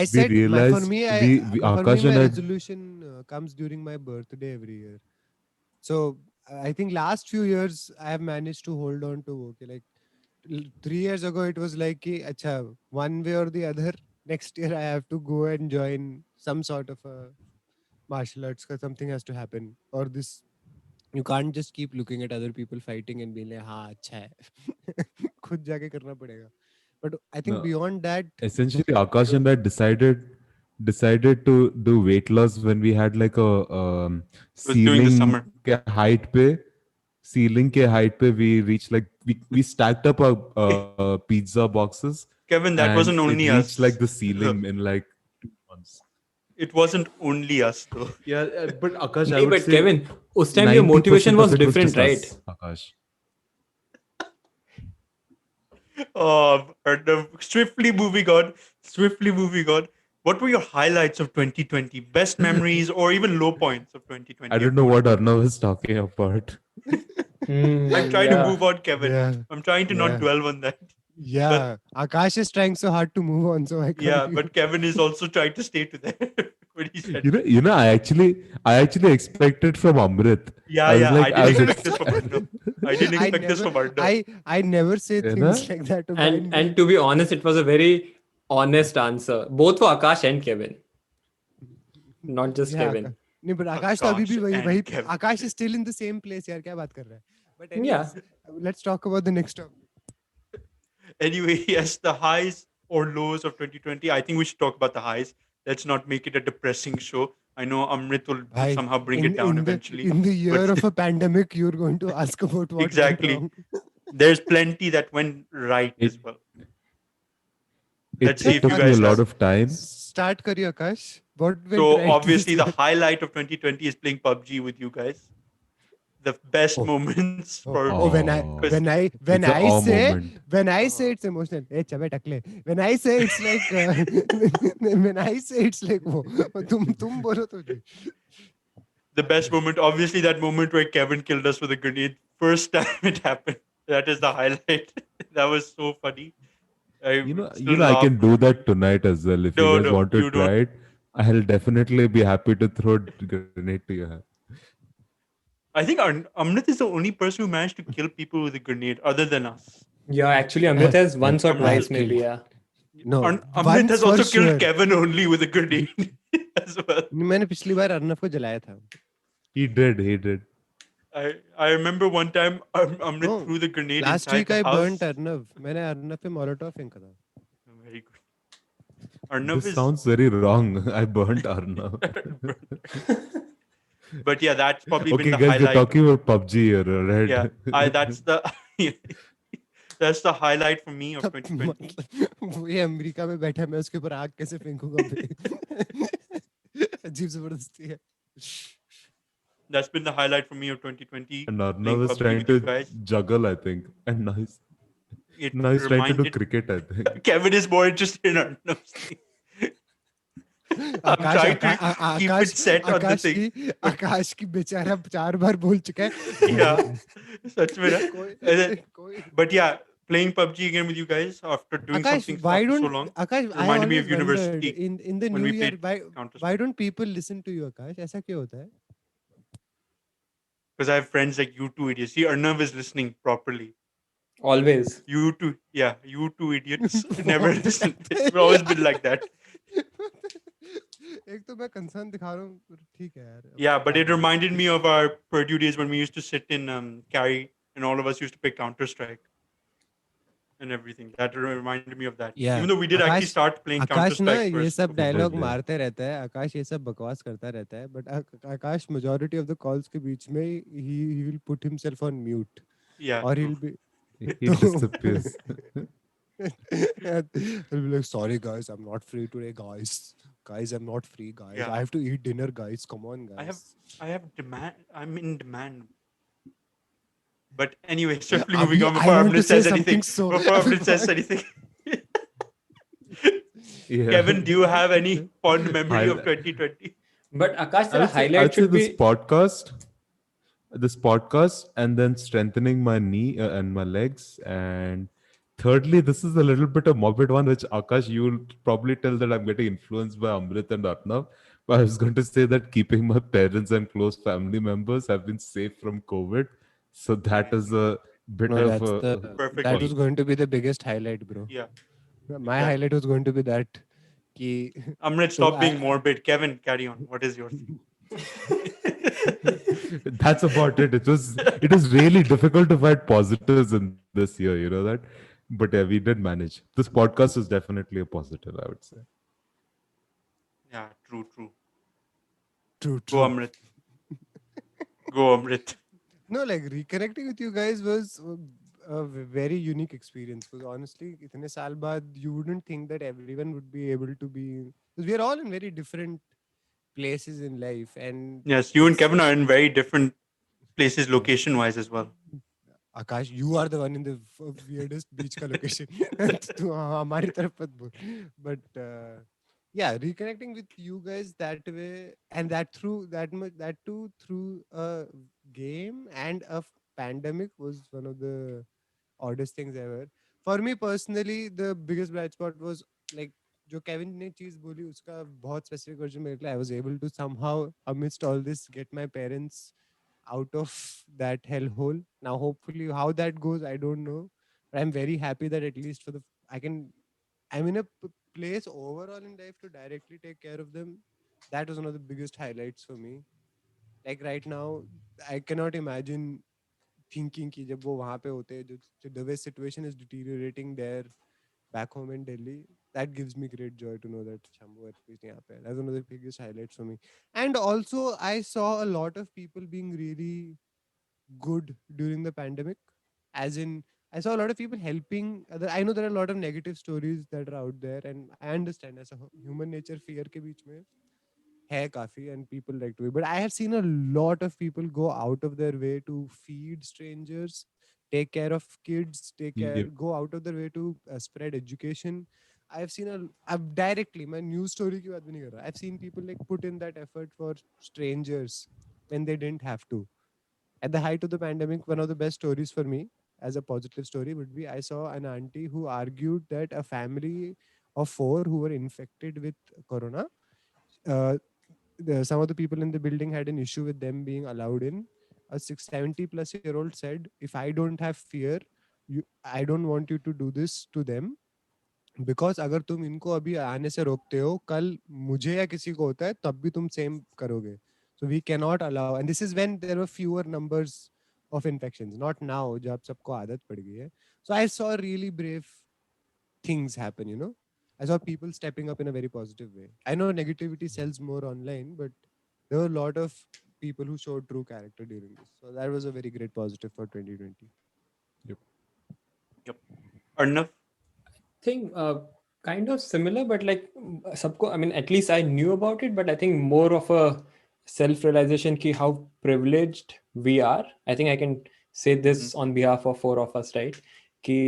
I we said my for realized me for me Akash my and I. resolution comes during my birthday every year. So I think last few years I have managed to hold on to okay like 3 years ago it was like ki, acha, one way or the other, next year I have to go and join some sort of a martial arts because something has to happen. Or this, you can't just keep looking at other people fighting and being like, हाँ अच्छा है. खुद जाके करना पड़ेगा. But I think No, beyond that, essentially, Akash and I decided to do weight loss when we had like a It was during the ceiling summer. ke height pe. Ceiling ke height pe we reached like we stacked up our pizza boxes Kevin, that and wasn't it only reached like us. the ceiling in like 2 months. It wasn't only us though. Yeah, but Akash, I नहीं, would but say Kevin, उस time your 90% motivation was of it was different, just right? us, Akash. Swiftly moving on. Swiftly moving on. What were your highlights of 2020? Best memories or even low points of 2020? I don't If know you want what to go. Arnav is talking about. I'm trying to move Yeah. on, Kevin. yeah, I'm trying to not yeah, dwell on that. yeah. Akash is trying so hard to move on, so I Yeah, can't. but Kevin is also trying to stay to that. What he said. I actually expected from Amrit. Yeah, I was yeah. like, I didn't as expect it's, this from Arnav. I didn't I expect this never, from Arnav. I never say you things know, like that to And blind and to be honest, it was a very honest answer, both for Akash and Kevin, not just Yeah, Kevin. नहीं but Akash तो अभी भी Akash वही and वही Kevin. Akash is still in the same place यार क्या बात कर रहा है. But Yeah. anyways, let's talk about the next topic. Anyway, yes, the highs or lows of 2020. I think we should talk about the highs. Let's not make it a depressing show. I know Amrit will Bhai, somehow bring it down eventually. in the year But of a pandemic, you're going to ask about what exactly. went wrong. There's plenty that went right it, as well. Let's it, see it if you took me a guys lot have. of time. Start करिए Akash. What went So right obviously, this the year? highlight of 2020 is playing PUBG with you guys. The best Oh, moments oh, for oh, when I Oh, because when it's an I awe say moment. it's emotional. Hey, chabe takle. When I say it's like when I say it's like वो तुम बोलो तो जी. the best moment, obviously, that moment where Kevin killed us with a grenade. First time it happened. That is the highlight. That was so funny. I still I laugh. can do that tonight as well. If you No, guys no, want to you try don't. it, I'll definitely be happy to throw a grenade to your hand. I think Amrit is the only person who managed to kill people with a grenade other than us. Yeah, actually, I Amrit have has once or I Amrit, twice, have maybe. killed. Yeah. No, Amrit once has for also killed sure. Kevin only with a grenade as well. मैंने पिछली बार अर्नव को जलाया था. He did. He did. I remember one time Amrit No, threw the grenade last inside week the I burnt house. Arnav. मैंने अर्नव पे Molotov फेंका था. Very good. Arnav This is sounds very wrong. I burnt Arnav. but yeah, that's probably been Okay, the guys, we're highlight. talking about PUBG here, Yeah, right? that's the that's the highlight for me of तब 2020. मतलब वो ये America में बैठा मैं उसके ऊपर आग कैसे फेंकूंगा बे. अजीब जबरदस्ती है. That's been the highlight for me of 2020. And Playing Arnav is PUBG trying with you to guys. juggle, I think. And It now he's trying to do reminded cricket, I think. Kevin is more interested in Arnav's thing. I'm trying to keep it set on the thing. But आकाश की बेचारा 4 बार बोल चुका है. yeah, such में ना. And then- कोई But yeah, playing PUBG again with you guys after doing Akash, something why after so don't long Akash? I reminded me always of wondered university in the when new we year played Counter why Strike. don't people listen to you, Akash? ऐसा क्यों होता है? Because I have friends like you two idiots. See, Arnav is listening properly. Always. You two, yeah, you two idiots never listen. It's always been like that. एक तो मैं concern दिखा रहा हूँ, ठीक है यार. Yeah, but it reminded me of our Purdue days when we used to sit in carry and all of us used to play Counter Strike and everything. That reminded me of that. Yeah. Even though we did actually Akash start playing Counter आकाश ना Strike ये first. सब dialogue yeah. मारते रहता है. आकाश ये सब बकवास करता रहता है. But Akash majority of the calls के बीच में he will put himself on mute Yeah, or true. he'll be He disappears. he'll be like, sorry guys, I'm not free today, guys, I'm not free, guys. Yeah. I have to eat dinner, guys. Come on, guys. I have demand. I'm in demand. But anyway, swiftly Abhi, moving on I before want to Amrit say says anything. something so- Before Amrit says anything. Yeah. Kevin, do you have any fond memory of Highlight- 2020? But Akash, I the would say, highlight should this be. podcast, and then strengthening my knee and my legs. And thirdly, this is a little bit a morbid one, which Akash, you'll probably tell that I'm getting influenced by Amrit and Arnav. But I was going to say that keeping my parents and close family members have been safe from COVID. So that is a bit No, of that's the Perfect that was week. going to be the biggest highlight, bro. Yeah, My exactly. highlight was going to be that कि Amrit, तो stop being morbid. Kevin, carry on. What is your thing? that's about it. It was really difficult to find positives in this year, you know that. But yeah, we did manage. This podcast is definitely a positive, I would say. Yeah, true, true. true, Go true. Amrit. Go Amrit. No, like reconnecting with you guys was a very unique experience. Because honestly, इतने साल बाद you wouldn't think that everyone would be able to be. Because we are all in very different places in life, and Yes, you and it's Kevin are in very different places, yeah. location wise as well. Akash, you are the one in the weirdest beach ka location. तो हमारी तरफ मत बोल. But yeah, reconnecting with you guys that way, and that through that much, that too through a game and a pandemic was one of the oddest things ever. For me personally, the biggest bright spot was like जो Kevin ने चीज बोली उसका बहुत specific version मेरे लिए. I was able to somehow amidst all this get my parents out of that hellhole. Now, hopefully, how that goes, I don't know. But I'm very happy that at least for the I can I'm in a place overall in life to directly take care of them. That was one of the biggest highlights for me. Like right now, I cannot imagine thinking कि जब वो वहाँ पे होते हैं, the way situation is deteriorating there back home in Delhi, that gives me great joy to know that Shambhu at least यहाँ पे है. That's one of the biggest highlights for me. And also, I saw a lot of people being really good during the pandemic. As in, I saw a lot of people helping other. I know there are a lot of negative stories that are out there, and I understand as a human nature, fear के बीच में है काफी, and people like to be. But I have seen a lot of people go out of their way to feed strangers, take care of kids, take care, Yep. go out of their way to spread education. I've directly my news story की बात भी नहीं कर रहा. I've seen people like put in that effort for strangers when they didn't have to. At the height of the pandemic, one of the best stories for me as a positive story would be I saw an auntie who argued that a family of four who were infected with corona, uh, some of the people in the building had an issue with them being allowed in. A 670 plus year old said, if I don't have fear, I don't want you to do this to them, because अगर तुम इनको अभी आने से रोकते हो, कल मुझे या किसी को होता है तब भी तुम सेम करोगे. So we cannot allow, and this is when there were fewer numbers of infections, not now जब सबको आदत पड़ गई है. So I saw really brave things happen, you know. I saw people stepping up in a very positive way. I know negativity sells more online, but there were a lot of people who showed true character during this. So that was a very great positive for 2020. Yep. Yep. Arnav, Think kind of similar, but like सबको, I mean, at least I knew about it, but I think more of a self-realization ki how privileged we are. I think I can say this on behalf of four of us, right? कि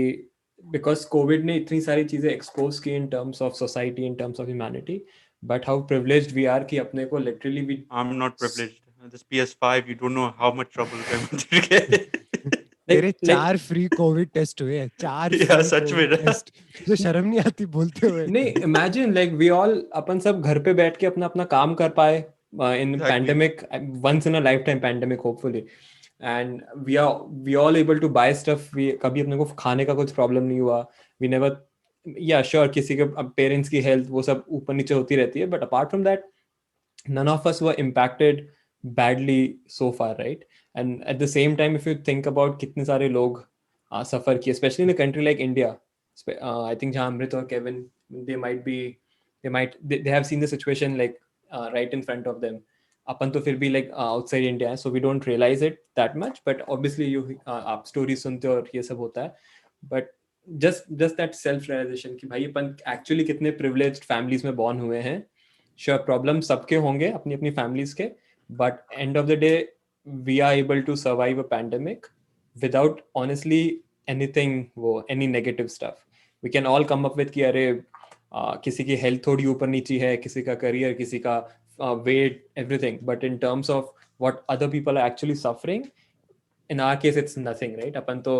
because COVID ने इतनी सारी चीजें expose की in terms of society, in terms of humanity, but how privileged we are कि अपने को literally we I'm not privileged. This PS5, you don't know how much trouble I went through. तेरे like 4 free Covid test हुए हैं, 4 Yeah, free सच में Covid ना. Test. तुझे शर्म नहीं आती बोलते हुए? नहीं, imagine like we all अपन सब घर पे बैठ के अपना अपना काम कर पाए in Exactly. pandemic, once in a lifetime pandemic hopefully, and we all able to buy stuff. we कभी अपने को खाने का कुछ प्रॉब्लम नहीं हुआ. we never, yeah sure किसी के पेरेंट्स की हेल्थ वो सब ऊपर नीचे होती रहती है, but apart from that none of us were impacted badly so far, right? And at the same time, if you think about कितने सारे लोग suffer किए, especially in a country like India. I think जहाँ अमृत और Kevin, they have seen the situation like right in front of them. अपन तो फिर भी like outside India है, so we don't realize it that much, but obviously you आप stories सुनते हो और ये सब होता है. But just that self realization कि भाई अपन actually कितने privileged families में born हुए हैं. Sure, problems सबके होंगे अपनी अपनी families के, but end of the day we are able to survive a pandemic without honestly anything वो any negative stuff. We can all come up with कि अरे किसी की health थोड़ी ऊपर नीचे है, किसी का career, किसी का weight, everything, but in terms of what other people are actually suffering, in our case it's nothing, right? Apan to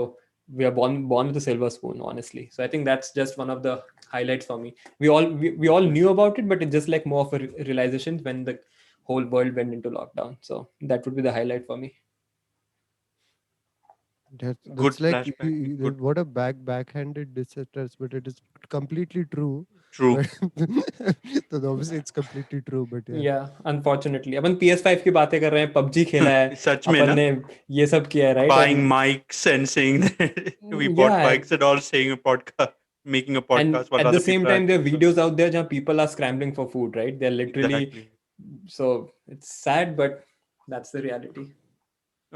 we are born with a silver spoon, honestly. So I think that's just one of the highlights for me. We all knew about it, but it's just like more of a realization when the whole world went into lockdown. So that would be the highlight for me. That's Good like flashback. Good. what a backhanded dissenters, but it is completely true. True. But so obviously it's completely true. But yeah, या unfortunately अपन PS5 की बातें कर रहे हैं, PUBG खेला है, Such में अपन ना ने ये सब किया है, right? buying and mics and saying that we bought yeah, mics and all, saying a podcast, making a and podcast while at the other same people are time there are actually so videos out there jहाँ people are scrambling for food, right? They're literally, exactly. so it's sad, but that's the reality.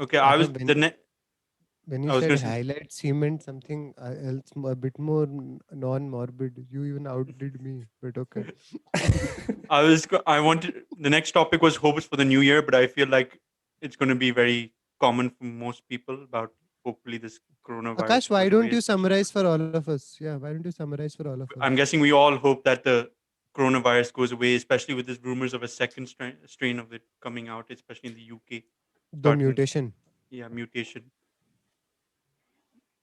Okay, I was when the ne- when you I was said gonna say highlight cement something else a bit more non-morbid, you even outdid me. But okay. I wanted the next topic was hopes for the new year, but I feel like it's going to be very common for most people about hopefully this coronavirus Akash, why goes don't away. you Especially, summarize for all of us? Yeah, why don't you summarize for all of us? I'm guessing we all hope that the coronavirus goes away, especially with these rumors of a second strain of it coming out, especially in the UK. The Starting, mutation. yeah, mutation.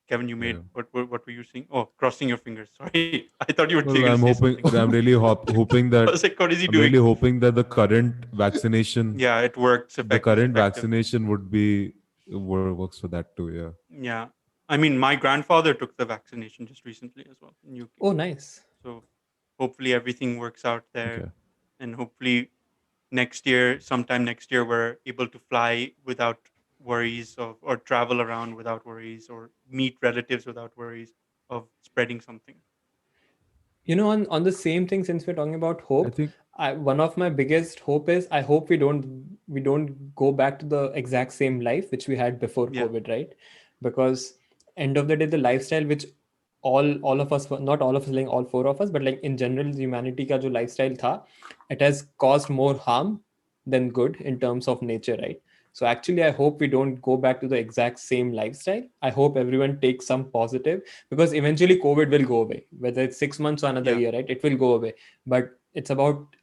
Kevin, you made Yeah. what were you saying? Oh, crossing your fingers. Sorry, I thought you were Well, going to I'm say hoping. something. I'm really hoping I that was like, what is he I'm really doing? hoping that the current vaccination, Yeah, it works. the Is current effective. vaccination would be works for that too. Yeah. Yeah. I mean, my grandfather took the vaccination just recently as well in UK. Oh, nice. So hopefully everything works out there. Okay. And hopefully sometime next year, we're able to fly without worries of, or travel around without worries, or meet relatives without worries of spreading something. On the same thing, since we're talking about I hope, think. one of my biggest hope is I hope we don't go back to the exact same life which we had before Yeah. COVID, right? Because end of the day, the lifestyle which all of us, not all of us, like all four of us, but like in general humanity का जो lifestyle था, it has caused more harm than good in terms of nature, right? So actually, I hope we don't go back to the exact same lifestyle. I hope everyone takes some positive, because eventually COVID will go away, whether it's 6 months or another Yeah. year, right? It will go away. But it's about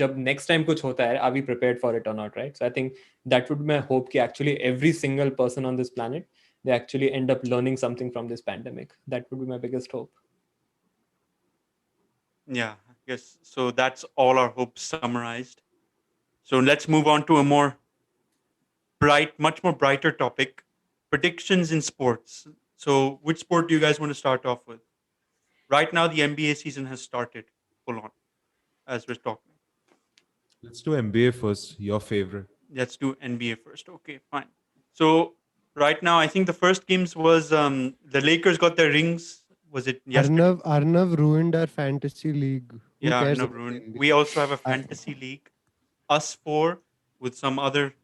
जब next time कुछ होता है, are we prepared for it or not, right? So I think that would be my hope कि actually every single person on this planet, they actually end up learning something from this pandemic. That would be my biggest hope. Yeah. Yes. So that's all our hopes summarized. So let's move on to a much more brighter topic: predictions in sports. So, which sport do you guys want to start off with? Right now, the NBA season has started full on as we're talking. Let's do NBA first. Your favorite. Let's do NBA first. Okay, fine. So, right now, I think the first games was the Lakers got their rings. Was it yesterday? Arnav ruined our fantasy league. Who Yeah, cares no, about the ruined. NBA? We also have a I- fantasy league, us four with some other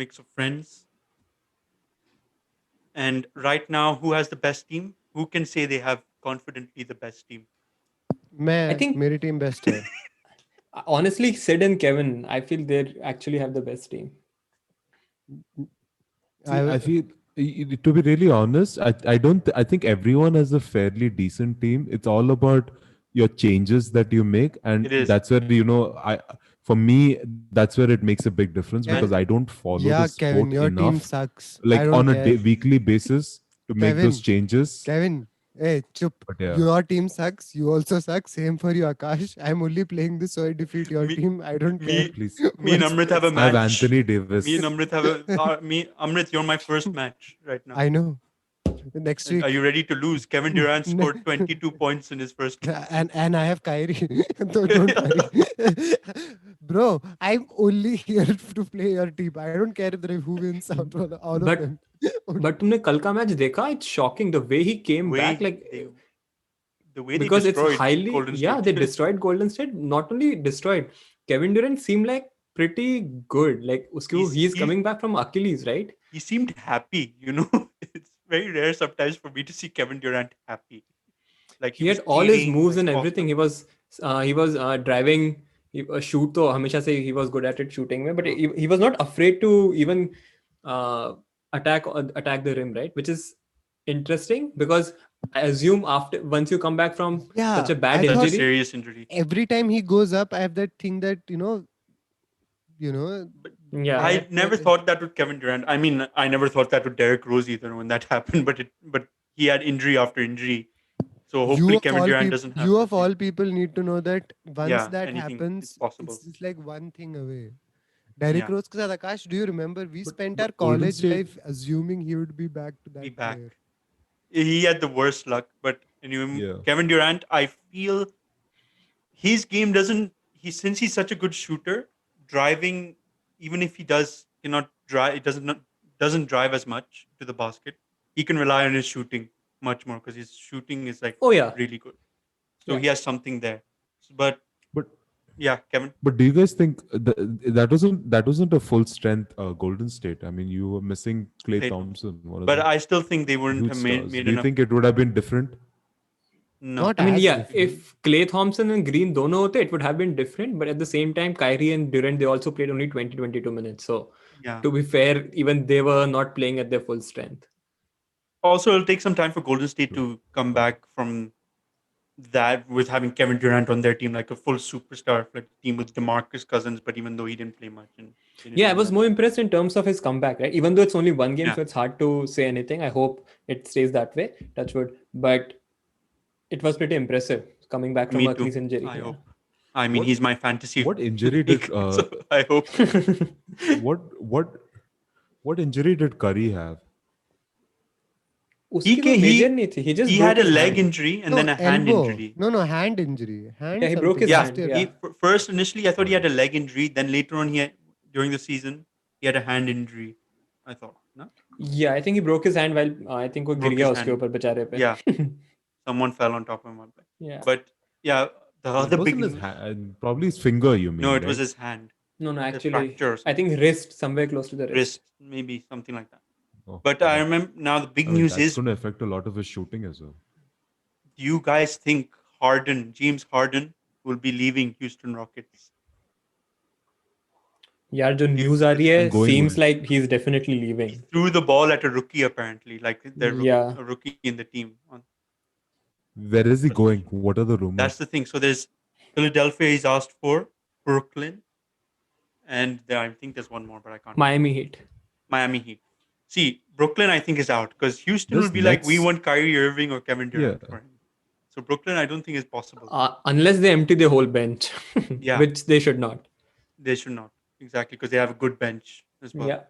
mix of friends. And right now, who has the best team? Who can say they have confidently the best team? I मैं think मेरी team best है. honestly, Sid and Kevin, I feel they actually have the best team. See, I feel to be really honest, I don't I think everyone has a fairly decent team. It's all about your changes that you make, and It is. that's where I for me that's where it makes a big difference Kevin, because I don't follow yeah, the Kevin, sport your team enough, sucks. I like don't on a care. weekly basis to make those changes. Kevin, hey, chup. But yeah, Your team sucks. You also suck. Same for you, Akash. I'm only playing this so I defeat your Me, team. I don't care. me, please. me and Once Amrit have a next- I have match. Anthony Me Davis. and Amrit have Amrit, you're my first match right now. I know. Next And week. are you ready to lose? Kevin Durant scored 22 points in his first game. And I have Kyrie. Don't worry. Bro, I'm only here to play your team. I don't care if who wins out all of But them. but तुमने कल का match देखा? It's shocking the way he came back, like The way they because it's destroyed highly, Golden yeah, State. they destroyed Golden State. Not only destroyed, Kevin Durant seemed like pretty good. Like he's coming back from Achilles, right? He seemed happy, It's very rare sometimes for me to see Kevin Durant happy. Like He was had all his cheering, moves like, and everything. awesome. He was driving. Shoot तो हमेशा से he was good at it shooting में, but he was not afraid to even attack the rim, right? Which is interesting because I assume once you come back from such a bad I thought- injury, Serious injury. Every time he goes up, I have that thing that But yeah, I never thought that with Kevin Durant. I mean, I never thought that with Derrick Rose either when that happened. But he had injury after injury. So hopefully Kevin Durant doesn't have. You the of same. all people need to know that once Yeah, that anything, happens, it's possible. it's just like one thing away. Derrick Yeah. Rose के साथ Akash, do you remember we spent our but Golden college State, life assuming he would be back to Be that back. player. He had the worst luck, but anyway, yeah. Kevin Durant, I feel his game doesn't. He since he's such a good shooter, driving, even if he cannot drive, it doesn't drive as much to the basket. He can rely on his shooting much more because his shooting is like Oh yeah, really good. So yeah. he has something there. But But yeah, Kevin. but do you guys think that wasn't a full strength Golden State? I mean, you were missing Clay Played Thompson, one of But the I still think they wouldn't huge have stars. made Do you enough. think it would have been different? No. Not I mean, as yeah, different. if Clay Thompson and Green dono hote, it would have been different. But at the same time, Kyrie and Durant, they also played only 22 minutes. So Yeah. to be fair, even they were not playing at their full strength. Also, it'll take some time for Golden State to come back from that with having Kevin Durant on their team, like a full superstar, like team with DeMarcus Cousins. But even though he didn't play much and they didn't Yeah, I win was that more much. impressed in terms of his comeback, right? Even though it's only one game, Yeah. so it's hard to say anything. I hope it stays that way. Touch wood. But it was pretty impressive coming back from Me too. Achilles injury. I Yeah. hope. I mean, What he's my fantasy what injury did league, so I hope. what what what injury did Curry have? He उसकी ca- कोई major he नहीं थी. He just he broke had a his leg hand. injury and No, then a hand elbow. injury. No, hand injury. Hand Yeah, he broke something. his Yeah, hand. Stiff. Yeah. first initially I thought he had a leg injury. Then later on, during the season he had a hand injury. I thought no, Yeah, I think he broke his hand while I think वो गिर broke गया his उसके hand. ऊपर बेचारे पे. Yeah, someone fell on top of him. Yeah. But yeah, the It other big wasn't his news. hand, probably his finger. You No, mean, it was right? his hand, No, a actually, fracture or I something. think wrist, somewhere close to the wrist. Wrist, maybe something like that. Oh, But I wow. remember now the big I mean, news that's is: going to affect a lot of his shooting as well. do you guys think James Harden, will be leaving Houston Rockets? यार जो Do you news think uh this रही is है And happening? going seems with like he's definitely He leaving. threw the ball at a rookie apparently, like Yeah. a rookie in the team. where is he But going? What are the that's rumors? the thing. So there's Philadelphia. He's asked for Brooklyn, and I think there's one more, but I can't remember. Miami Heat. Miami Heat. See, Brooklyn, I think is out because Houston will Does be like, we Nets? want Kyrie Irving or Kevin Yeah. Durant for him. So Brooklyn, I don't think is possible. Unless they empty the whole bench, Yeah, which they should not. they should not exactly because they have a good bench as well Yeah.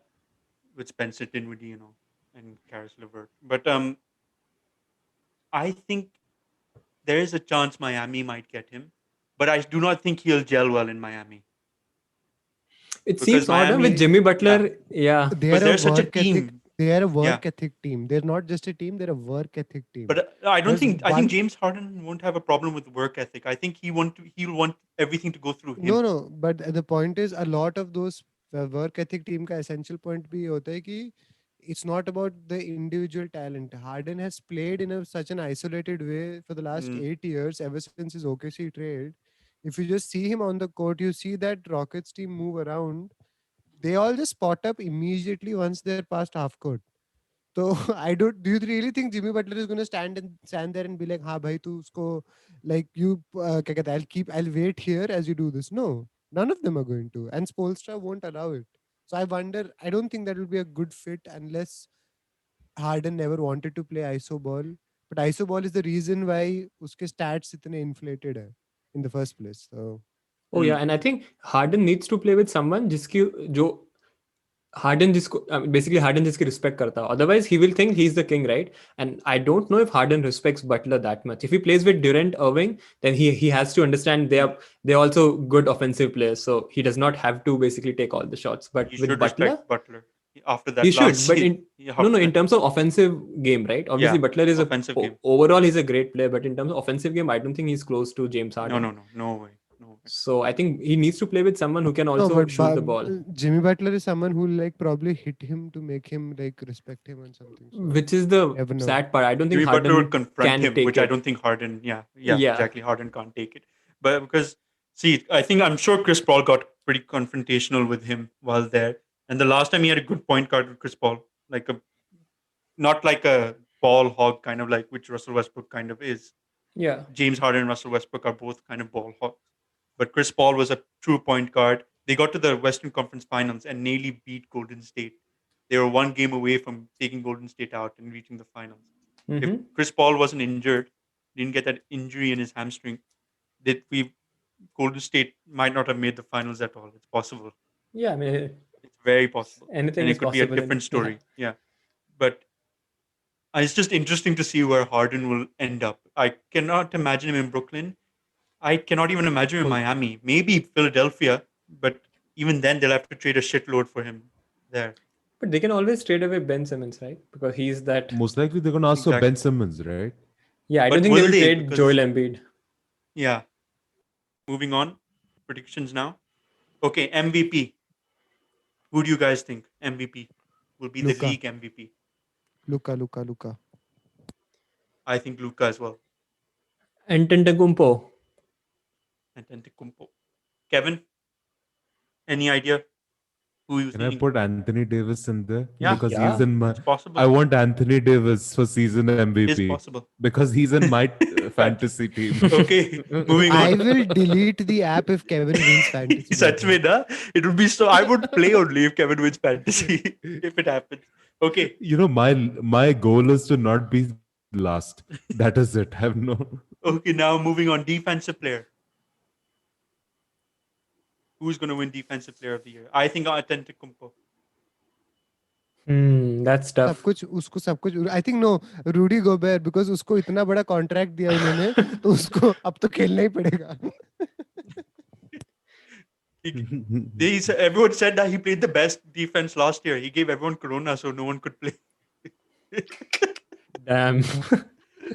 with Spencer Dinwiddie, and Karis LeVert. But I think there is a chance Miami might get him, but I do not think he'll gel well in Miami It because seems odd huh, with Jimmy yeah, Butler. Yeah. They because are a they're such a work ethic. team. They are a Yeah, work ethic team. They're not just a team. They're a work ethic team. but I don't There's think I think one. James Harden won't have a problem with work ethic. I think he'll want everything to go through him. No. But the point is, a lot of those work ethic team का essential point भी होता है कि it's not about the individual talent. Harden has played in such an isolated way for the last Mm, 8 years, ever since his OKC trade. If you just see him on the court, you see that Rockets team move around. They all just spot up immediately once they're past half court. So I don't. Do you really think Jimmy Butler is going to stand there and be like, "हाँ भाई तू उसको like you क्या कहते हैं, I'll wait here as you do this." No, none of them are going to, and Spoelstra won't allow it. So I wonder. I don't think that will be a good fit unless Harden never wanted to play ISO ball. But ISO ball is the reason why उसके stats इतने inflated है in the first place. So Oh yeah, mm. and I think Harden needs to play with someone जिसकी जो Harden जिसको basically Harden जिसकी respect करता है. Otherwise, he will think he's the king, right? And I don't know if Harden respects Butler that much. If he plays with Durant, Irving, then he has to understand they're also good offensive players. So he does not have to basically take all the shots. But He with should Butler, respect Butler after he that last should. But season. in Yeah, no after in that, terms of offensive game, right? Obviously, yeah, Butler is offensive game. overall he's a great player. But in terms of offensive game, I don't think he's close to James Harden. No way, no way. So I think he needs to play with someone who can no, also but shoot the ball. Jimmy Butler is someone who like probably hit him to make him like respect him and something. So Which is the never know. sad part. I don't think Jimmy Butler would Harden confront can him, take which I it. don't think Harden. Yeah, Yeah. exactly. Harden can't take it, but because see, I'm sure Chris Paul got pretty confrontational with him while there, and the last time he had a good point guard with Chris Paul, like not like a ball hog kind of like which Russell Westbrook kind of is. Yeah. James Harden and Russell Westbrook are both kind of ball hogs, but Chris Paul was a true point guard. They got to the Western Conference Finals and nearly beat Golden State. They were one game away from taking Golden State out and reaching the finals. If Mm-hmm. Chris Paul wasn't injured, didn't get that injury in his hamstring, that we Golden State might not have made the finals at all. It's possible. Yeah, I mean, It's very possible. anything And is it could be a possible. different story. Yeah. But it's just interesting to see where Harden will end up. I cannot imagine him in Brooklyn. I cannot even imagine him in Miami. Maybe Philadelphia, but even then they'll have to trade a shitload for him there. But they can always trade away Ben Simmons, right? Because he's that. Most likely they're gonna ask for Ben Exactly. Simmons, right? Yeah, I don't But think they will will they? trade Joel Because Embiid. yeah. Moving on. Predictions now. Okay, MVP. Who do you guys think MVP will be the Luka, league MVP? Luka. I think Luca as well. Antetokounmpo. And Antetokounmpo. Kevin, any idea who you Can I thinking? put Anthony Davis in there? Yeah, Because Yeah. he's in my. it's possible. I want Anthony Davis for season It is MVP possible. because he's in my fantasy team. Okay, moving I on. will delete the app if Kevin wins fantasy. Such way, na? It would be so. I would play only if Kevin wins fantasy if it happens. Okay, You know, my goal is to not be last. That is it. I have no. okay. Now moving on. Defensive player. Who's going to win Defensive Player of the Year? I think Antetokounmpo. That's सब tough. कुछ उसको सब कुछ I think no Rudy Gobert because उसको इतना बड़ा contract दिया उन्होंने तो उसको अब तो खेलना ही पड़ेगा Everyone said that he played the best defense last year. He gave everyone corona, so no one could play. Damn.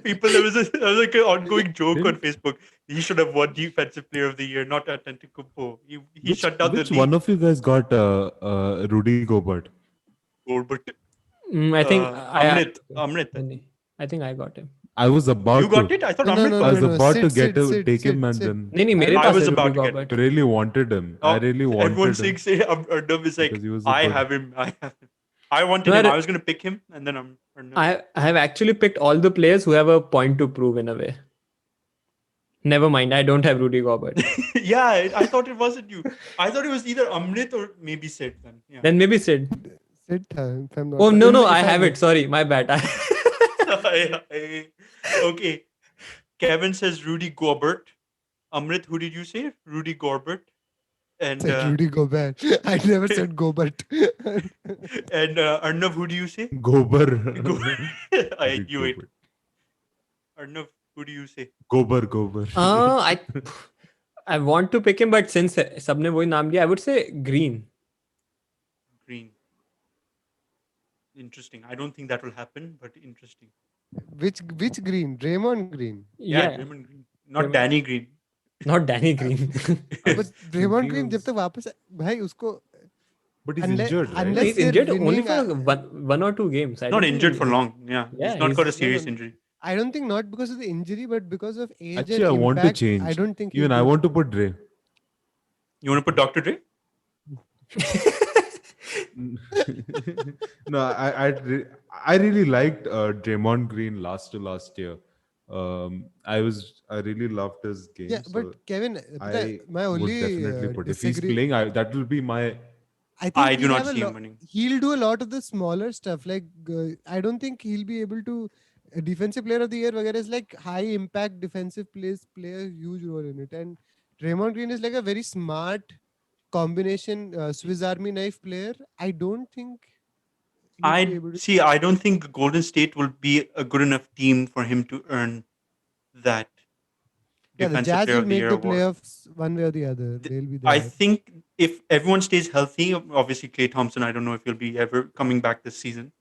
People, there was like an ongoing joke on Facebook. He should have won Defensive Player of the Year, not Antetokounmpo. He shut down the Which league. one of you guys got Rudy Gobert? But I think Amrit. I think I got him. I was about You got to. it? I thought No, Amrit no, I got was it. no. about to Sit, take him, and sit. then नहीं नहीं मेरे I pass was है about Rudy to get Gobert. I really wanted him. I really wanted Everyone's him saying Arnav is like, because he was a I good. have him. I have him. I wanted No, him. I- I was going to pick him, and then Arnav. I have actually picked all the players who have a point to prove in a way. Never mind, I don't have Rudy Gobert. Yeah, I thought it wasn't you. I thought it was either Amrit or maybe Sid then. Yeah. Then maybe Sid. Sid था if I'm not Oh wrong. no, If I have it. Sorry, my bad. Okay. Kevin says Rudy Gobert. Amrit, who did you say? Rudy Gobert. And said Rudy Gobert. I never said Gobert. and Arnav, who do you say? Gober. I Rudy knew it. Gobert. Arnav, who do you say? Gober. I want to pick him, but since सबने वही नाम लिया, I would say Green. Green. Interesting. I don't think that will happen, but interesting. which Green? Draymond Green. Yeah, Draymond Green. Not Draymond. Danny Green. Not Danny Green. But Draymond Green thinking जब तक वापस भाई उसको But he's Unless- injured, right? unless- He's they're injured only winning, for one or two games. I Not don't think injured for long. Yeah. Yeah, He's not got a he's- serious no. injury. I don't think not because of the injury, but because of age Actually, and I want to impact. change. I don't think Even he'll I be- want to put Dre. You want to put Dr. Dre? No, I really liked Draymond Green last year. I really loved his game. Yeah, but so Kevin, I my would only definitely put. If he's disagree. playing, that will be my. I think I do he'll not have a see him lo- winning. He'll do a lot of the smaller stuff. Like I don't think he'll be able to. A defensive player of the year, वगैरह is like high impact defensive plays play a huge role in it. And Draymond Green is like a very smart combination Swiss Army knife player. I don't think he'll be able to. I don't think Golden State will be a good enough team for him to earn that Yeah, the Defensive Jazz Player will of the make Year the award. playoffs one way or the other. Th- They'll be I there. think if everyone stays healthy, obviously Clay Thompson, I don't know if he'll be ever coming back this season.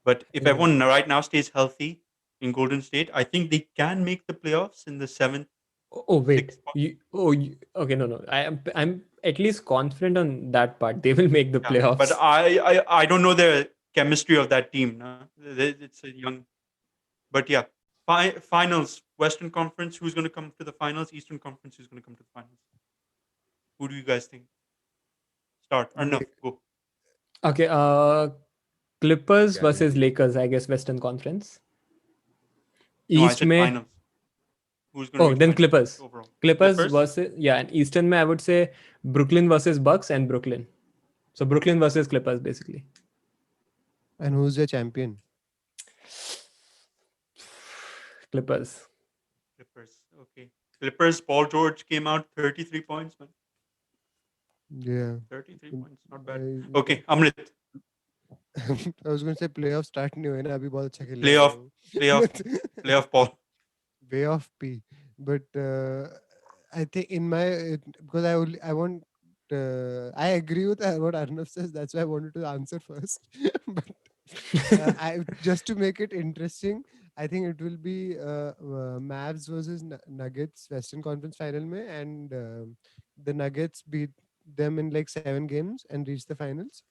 But if Yeah. everyone right now stays healthy in Golden State, I think they can make the playoffs in the seventh. Oh wait. Sixth- Okay, no. I'm at least confident on that part. They will make the Yeah, playoffs. but I don't know the chemistry of that team. No? It's a young, but yeah, finals. Western Conference, who's going to come to the finals? Eastern Conference, who's going to come to the finals? Who do you guys think? Start. Arnav, go. Okay, Clippers Yeah, versus Lakers, I guess Western Conference. No, I East said में finals. Who's going to? Oh, then Clippers. overall. Clippers Clippers? versus and Eastern में I would say Brooklyn versus Bucks and Brooklyn. So Brooklyn versus Clippers basically. And who's the champion? Clippers. Clippers. Okay. Clippers. Paul George came out 33 points, man. Yeah. 33 points, not bad. I, Okay, Amrit, I was going to say playoff start नहीं हुए ना अभी बहुत अच्छा खेल रहा playoff, है playoff, but playoff Paul. way off P. But I think in my because I want I agree with what Arnav says. That's why I wanted to answer first. But I just to make it interesting, I think it will be Mavs versus Nuggets Western Conference Final mein, and the Nuggets beat them in like 7 games and reach the finals.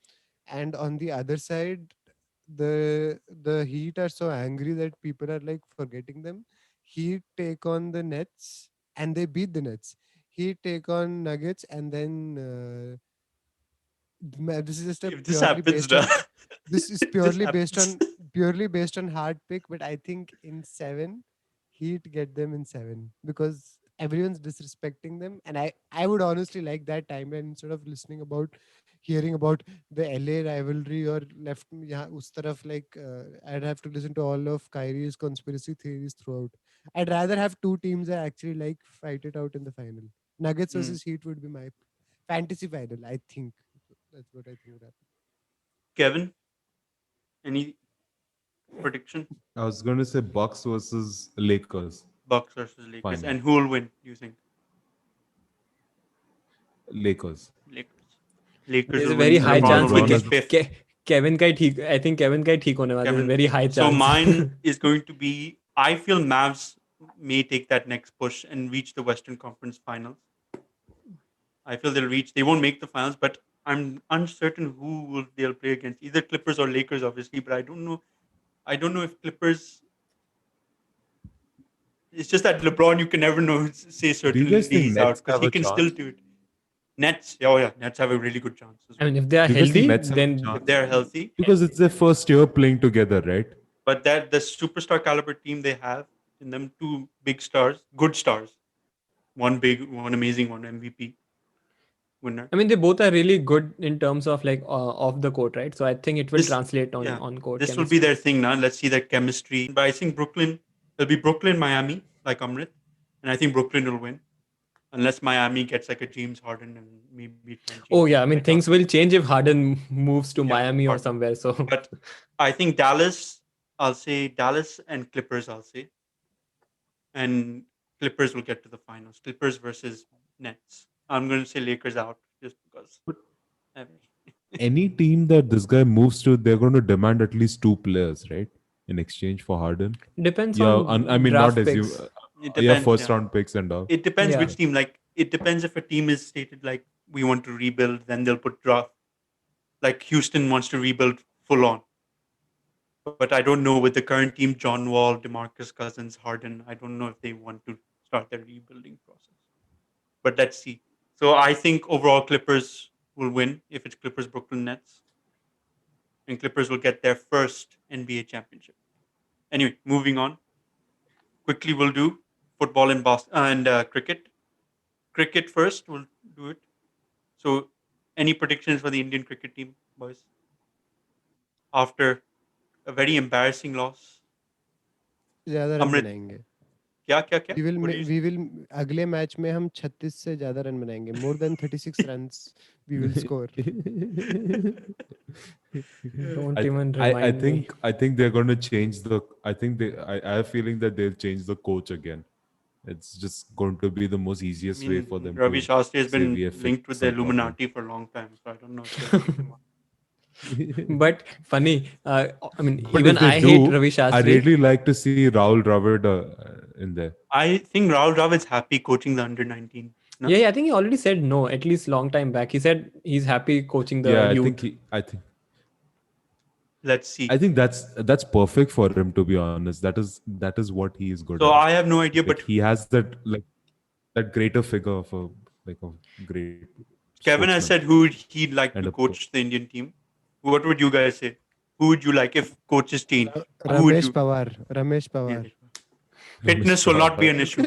And on the other side, the Heat are so angry that people are like forgetting them. Heat take on the Nets and they beat the Nets. Heat take on Nuggets and then this is just a If this purely happens, based nah. on this is If this happens. purely based on hard pick, but I think in 7 Heat get them in 7 because everyone's disrespecting them, and I would honestly like that timeline instead of listening about hearing about the LA rivalry or left yeah us taraf like I'd have to listen to all of Kyrie's conspiracy theories throughout. I'd rather have two teams that actually like fight it out in the final. Nuggets Hmm. versus Heat would be my fantasy final, I think. That's what I think would happen. Kevin, any prediction? I was going to say Bucks versus Lakers Bucks versus Lakers, final. and who will win? Do you think Lakers. Lakers? Lakers There's will a very win. high I mean, LeBron chance will win कि LeBron his is fifth. Kevin का ही ठीक I think Kevin का ही ठीक होने वाला है. There's a Kevin. very high So chance. mine is going to be. I feel Mavs may take that next push and reach the Western Conference Finals. I feel they'll reach. They won't make the finals, but I'm uncertain who will they'll play against. Either Clippers or Lakers, obviously. But I don't know. I don't know if Clippers. It's just that LeBron, you can never know. Say Do you guys certainly think he's out Nets because have he a can still chance? do it. Nets, oh yeah, Nets have a really good chance as I well mean, if they are Do you guys think healthy, Nets have a then if chance? they're healthy. Because it's their first year playing together, right? But that the superstar caliber team they have in them, two big stars, good stars, one big, one amazing, one MVP winner. I mean they both are really good in terms of like off the court, right? So I think it will This, translate yeah, on court this will be chemistry. their thing now. Let's see their chemistry. But I think Brooklyn, it'll be Brooklyn, Miami, like Amrit, and I think Brooklyn will win unless Miami gets like a James Harden and maybe it can Oh change yeah, I mean like last things year. will change if Harden moves to Yeah, Miami or Harden. somewhere. So But I think Dallas, I'll say Dallas and Clippers, I'll say. And Clippers will get to the finals. Clippers versus Nets. I'm going to say Lakers out just because. But I any team that this guy moves to, they're going to demand at least two players, right? In exchange for Harden. depends Yeah, I on mean, not draft assume. picks. It Yeah, depends. first Yeah, round picks and all. it depends Yeah. which team. Like it depends if a team is stated like we want to rebuild, then they'll put draft. Like Houston wants to rebuild full on. But I don't know with the current team, John Wall, DeMarcus Cousins, Harden. I don't know if they want to start their rebuilding process. But let's see. So I think overall Clippers will win if it's Clippers Brooklyn Nets, and Clippers will get their first NBA championship. Anyway, moving on. Quickly, we'll do football and cricket. Cricket first. We'll do it. So, any predictions for the Indian cricket team, boys? After a very embarrassing loss, ज्यादा run Amrit, बनाएंगे क्या? What do you we say? will अगले match में हम 36 से ज्यादा run बनाएंगे more than 36 runs we will score Don't even remind me. I think they're going to change the. I think I have a feeling that they'll change the coach again. It's just going to be the most I easiest way for mean, them Ravi to Shastri has say been we have linked fixed with the some problem. Illuminati for a long time, so I don't know if they'll keep him on. But funny, I mean, But even if they I hate do, Ravi I Shastri. really like to see Rahul Dravid in there. I think Rahul Dravid's happy coaching the under 19. No? Yeah, I think he already said no at least long time back. He said he's happy coaching the Yeah, youth. Let's I see. think that's perfect for him, to be honest. That is what he is good So at. I have no idea, Like but he has that like that greater figure of a great Kevin has sportsman said who he'd like and to a coach the Indian team. What would you guys say? Who would you like if coaches change? Who would Ramesh you? Pawar Ramesh Yeah. Pawar Ramesh Fitness will not be an Pawar. issue.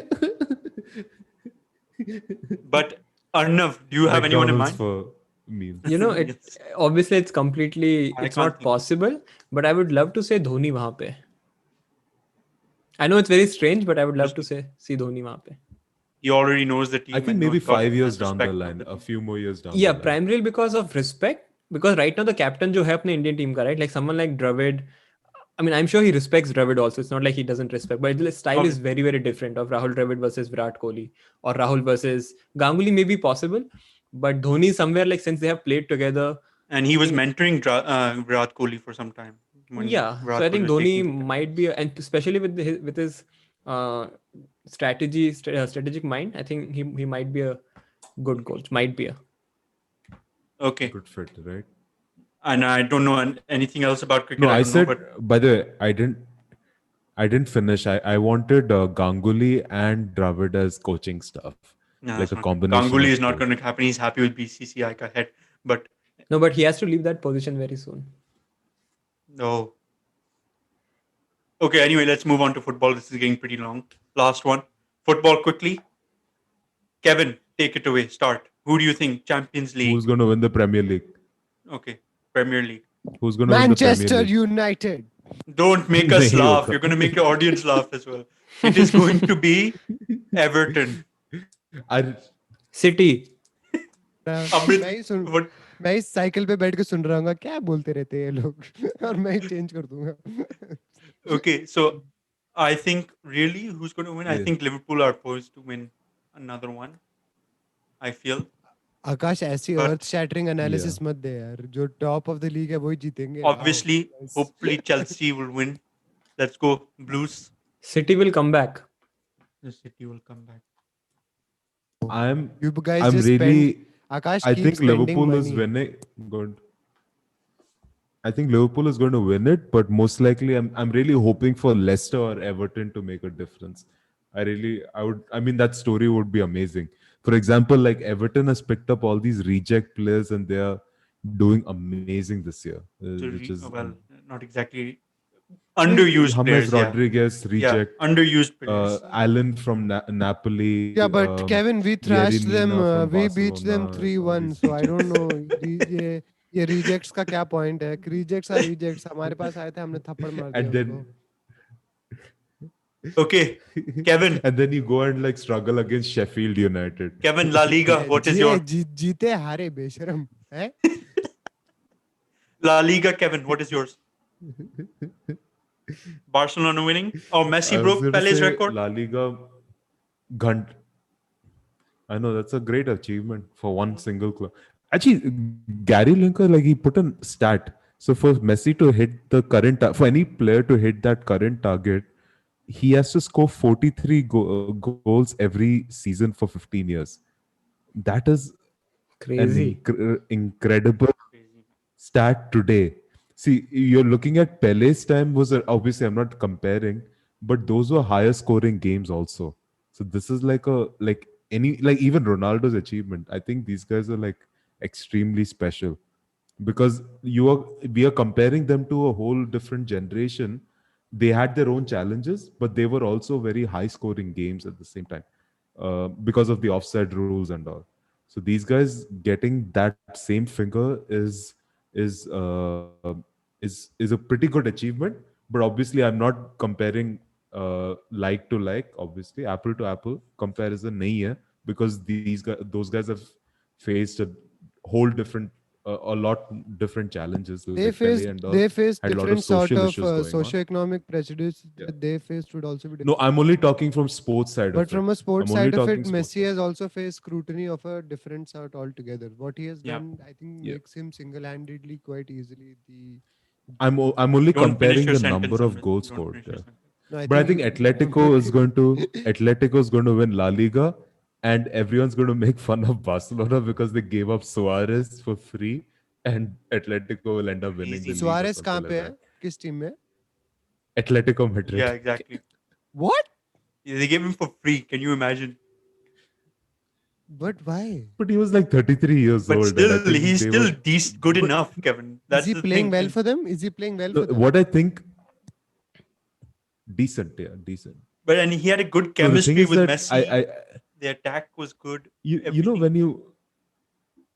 But Arnav, do you have anyone in McDonald's mind? for meals. You know, Yes. obviously it's completely I it's can't not think. possible, but I would love to say Dhoni वहां पे. I know it's very strange, but I would love to Interesting. see Dhoni वहां पे. He already knows the team I think and maybe knows got 5 years has down the respect of line, the a team. few more years down Yeah, the line. primarily because of respect. Because right now the captain जो है अपने Indian team का, right? Like someone like Dravid. I mean, I'm sure he respects Dravid also. It's not like he doesn't respect, but the style is Obviously. very, very different of Rahul Dravid versus Virat Kohli or Rahul versus Ganguly may be possible, but Dhoni somewhere like since they have played together, And he I was think mentoring Virat Kohli for some time when yeah. So Virat I Kohli think was taking Dhoni the captain. might be, and especially with his strategic mind, I think he might be a good coach. Might be a Okay. Good fit, right? And I don't know anything else about cricket. No, I I don't know, said, but by the way, I didn't finish. I wanted Ganguly and Dravid as coaching staff, no, like that's a not good. combination Ganguly is of not both. going to happen. He's happy with BCCI ka head. But no, but he has to leave that position very soon. no. Okay, anyway, let's move on to football. This is getting pretty long. Last one. Football quickly. Kevin, take it away. Start. Who do you think? Champions Who's League. going to win the Premier League? Okay. Premier League. Who's going to win the Premier Manchester League? United. Don't make us नहीं laugh. होगा. You're going to make your audience laugh as well. It is going to be Everton. I City. Amrit, मैं ही सुन what? मैं इस cycle पे बैठ के सुन रहा हूँ क्या बोलते रहते हैं ये लोग और मैं चेंज कर दूंगा Okay, so I think really who's going to win? I Yeah. think Liverpool are poised to win another one. I feel. आकाश ऐसी But- अर्थ शैटरिंग एनालिसिस मत दे यार जो टॉप ऑफ द लीग है वही जीतेंगे Obviously, hopefully Chelsea will win. Let's go Blues. City will come back. The City will come back. you guys I'm just really. spend Akash I keeps think spending Liverpool is money. winning. Good. I think Liverpool is going to win it, but most likely, I'm really hoping for Leicester or Everton to make a difference. I mean, that story would be amazing. For example, like Everton has picked up all these reject players, and they are doing amazing this year, which is Well, not exactly underused James players. Yeah. Rodriguez Yeah, reject. underused players. Allen from Napoli. Yeah, but Kevin, we thrashed them. Yeremina from We beat them Barcelona, 3-1. all So these- I don't know. ये rejects का क्या point है? Rejects are rejects. हमारे पास आए थे हमने थप्पड़ मार दिया And then उनको. Okay, Kevin. and then you go and like struggle against Sheffield United. Kevin, La Liga. What is your जीते हारे बेशरम हैं? La Liga? Kevin, what is yours? Barcelona winning? Oh, Messi I was broke gonna Pele's say record. La Liga. Gunt. I know that's a great achievement for one single club. Actually, Gary Lineker, like he put a stat. So for Messi to hit the current, for any player to hit that current target, he has to score 43 goals every season for 15 years. That is Crazy. an incredible Crazy. stat today. See, you're looking at Pele's time was obviously I'm not comparing, but those were higher scoring games also. So this is like even Ronaldo's achievement. I think these guys are like extremely special because we are comparing them to a whole different generation. They had their own challenges, but they were also very high scoring games at the same time because of the offside rules and all. So these guys getting that same finger is uh, is a pretty good achievement. But obviously, I'm not comparing like to like. Obviously, apple to apple comparison nahi hai because those guys have faced a whole different a lot different challenges. They Like Pele faced and all they faced had a lot of different sort social of issues going on. socio-economic prejudice Yeah. that they faced would also be different. No, I'm only talking from sports side But of from it. a sports I'm only side of talking it, sports Messi side. has also faced scrutiny of a different sort altogether. What he has Yeah. done, I think, Yeah. makes him single-handedly quite easily the. I'm only Don't finish comparing your the sentence. number of Amrit. goals Don't scored. finish your Yeah. sentence. No, But I think Atletico is going to win La Liga, and everyone's going to make fun of Barcelona because they gave up Suarez for free, and Atletico will end up winning the Crazy. league. or Suarez something कहाँ like पे that. है? किस team में? Atletico Madrid. Yeah, exactly. What? Yeah, they gave him for free. Can you imagine? But why? But he was like 33 years But old. and I still, think he's they still were- good But- enough, Kevin. That's Is he the playing thing. well And for them? Is he playing well No, for them? what I think, decent, decent. But and he had a good No, the thing chemistry is with that Messi. The attack was good. you know everything. when you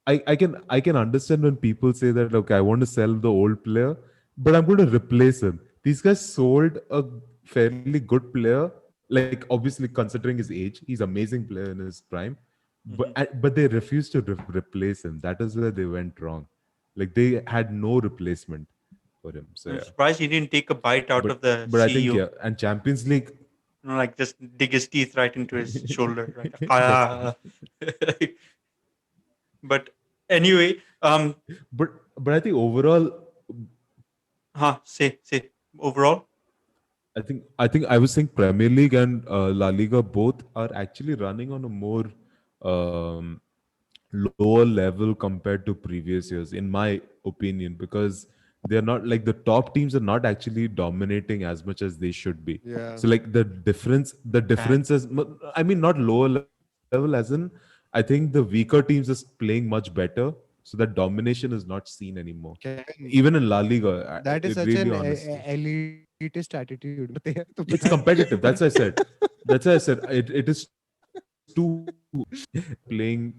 I can understand when people say that okay, I want to sell the old player, but I'm going to replace him. These guys sold a fairly good player like obviously considering his age, he's amazing player in his prime, Mhm. but they refused to replace him. That is where they went wrong. Like they had no replacement for him. So I'm yeah, surprised he didn't take a bite out but of the but I think CEO. yeah, and Champions League. Like just dig his teeth right into his shoulder, right? Ah. But anyway, But I think overall, say overall. I think I was saying Premier League and La Liga both are actually running on a more um, lower level compared to previous years, in my opinion, because they're not like the top teams are not actually dominating as much as they should be. Yeah. So like the Bad. difference is, I mean, not lower level as in, I think the weaker teams is playing much better, so that domination is not seen anymore. Kevin, Even in La Liga, that is it such really an honestly. elitist attitude. पता है तो पता It's है competitive. That's why I said. That's why I said it is too playing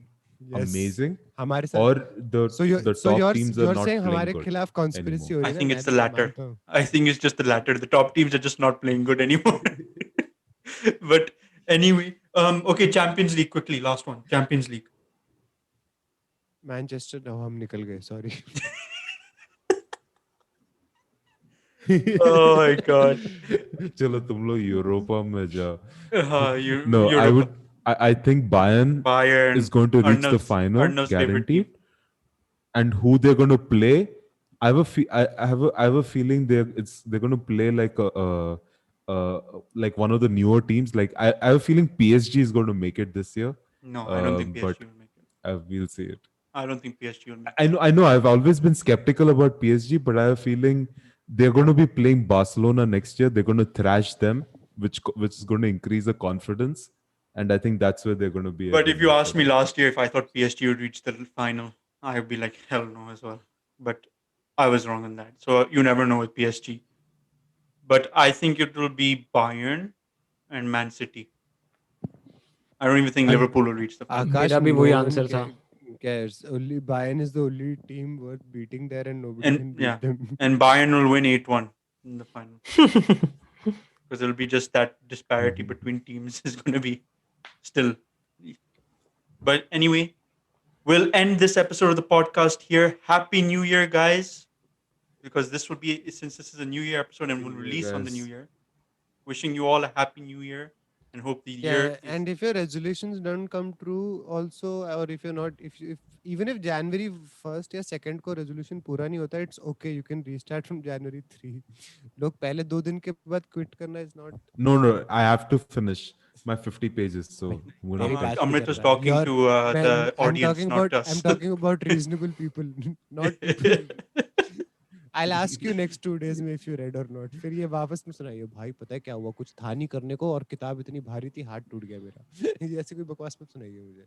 amazing, Yes. हमारे or साथ the top teams are you're not saying playing हमारे good खिलाफ anymore. conspiracy हो I रही है ना think मैं it's the latter. मानता हूँ I think it's just the latter. The top teams are just not playing good anymore. But anyway, okay, Champions League quickly. Last one, Champions League. Manchester हम निकल गए sorry Oh my god. चलो तुम लोग Europa में जाओ. No, Europe, I think Bayern is Bayern, going to reach the final, Arnav's favorite team. guaranteed. And who they're going to play, I have a feeling they're going to play like like one of the newer teams. Like I have a feeling PSG is going to make it this year, No, I don't think PSG but will make it. we'll see it. I don't think PSG will make I it. know, I know. I've always been skeptical about PSG, but I have a feeling they're going to be playing Barcelona next year. They're going to thrash them, which is going to increase the confidence, and I think that's where they're going to be at But the if you end of asked the me day. last year if I thought PSG would reach the final, I would be like, hell no as well. But I was wrong on that. So you never know with PSG. But I think it will be Bayern and Man City. I don't even think And Liverpool will reach the final. आकाश मेरा भी no वही one answer था cares only Bayern is the only team worth beating there and nobody And can yeah, beat them and Bayern will win 8-1 in the final because it'll be just that disparity between teams is going to be still. But anyway, we'll end this episode of the podcast here. Happy New Year, guys! Because this will be, since this is a New Year episode and Happy will New Year, release on the New guys. Year. Wishing you all a happy New Year and hope the year yeah is. and if your resolutions don't come true also or if you're not if even if January 1st या 2nd को resolution पूरा नहीं होता it's okay you can restart from January 3 लोग पहले 2 दिन के बाद quit करना is not No, I have to finish my 50 pages, so भाई I'm gonna तेरी finish batch it. नहीं Amrit कर was रहा talking you're to the audience, not I'm us. talking about reasonable people not people I'll ask you next 2 days में if you read or not फिर ये वापस में सुनाइए भाई पता है क्या हुआ कुछ था नहीं करने को और किताब इतनी भारी थी हाथ टूट गया मेरा ये ऐसी कोई बकवास मत सुनाइए मुझे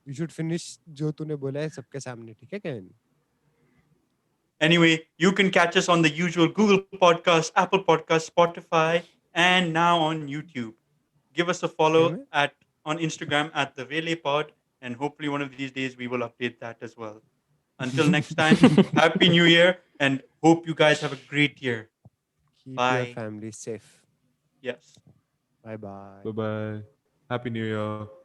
you should finish जो तूने बोला है सबके सामने ठीक है Kevin Anyway, you can catch us on the usual Google Podcast, Apple Podcast, Spotify, and now on YouTube. Give us a follow Kevin at on Instagram at the Vele Pod, and hopefully one of these days we will update that as well. Until next time, Happy New Year, and hope you guys have a great year. keep your Bye. family safe Yes. bye bye Bye bye. Happy New Year.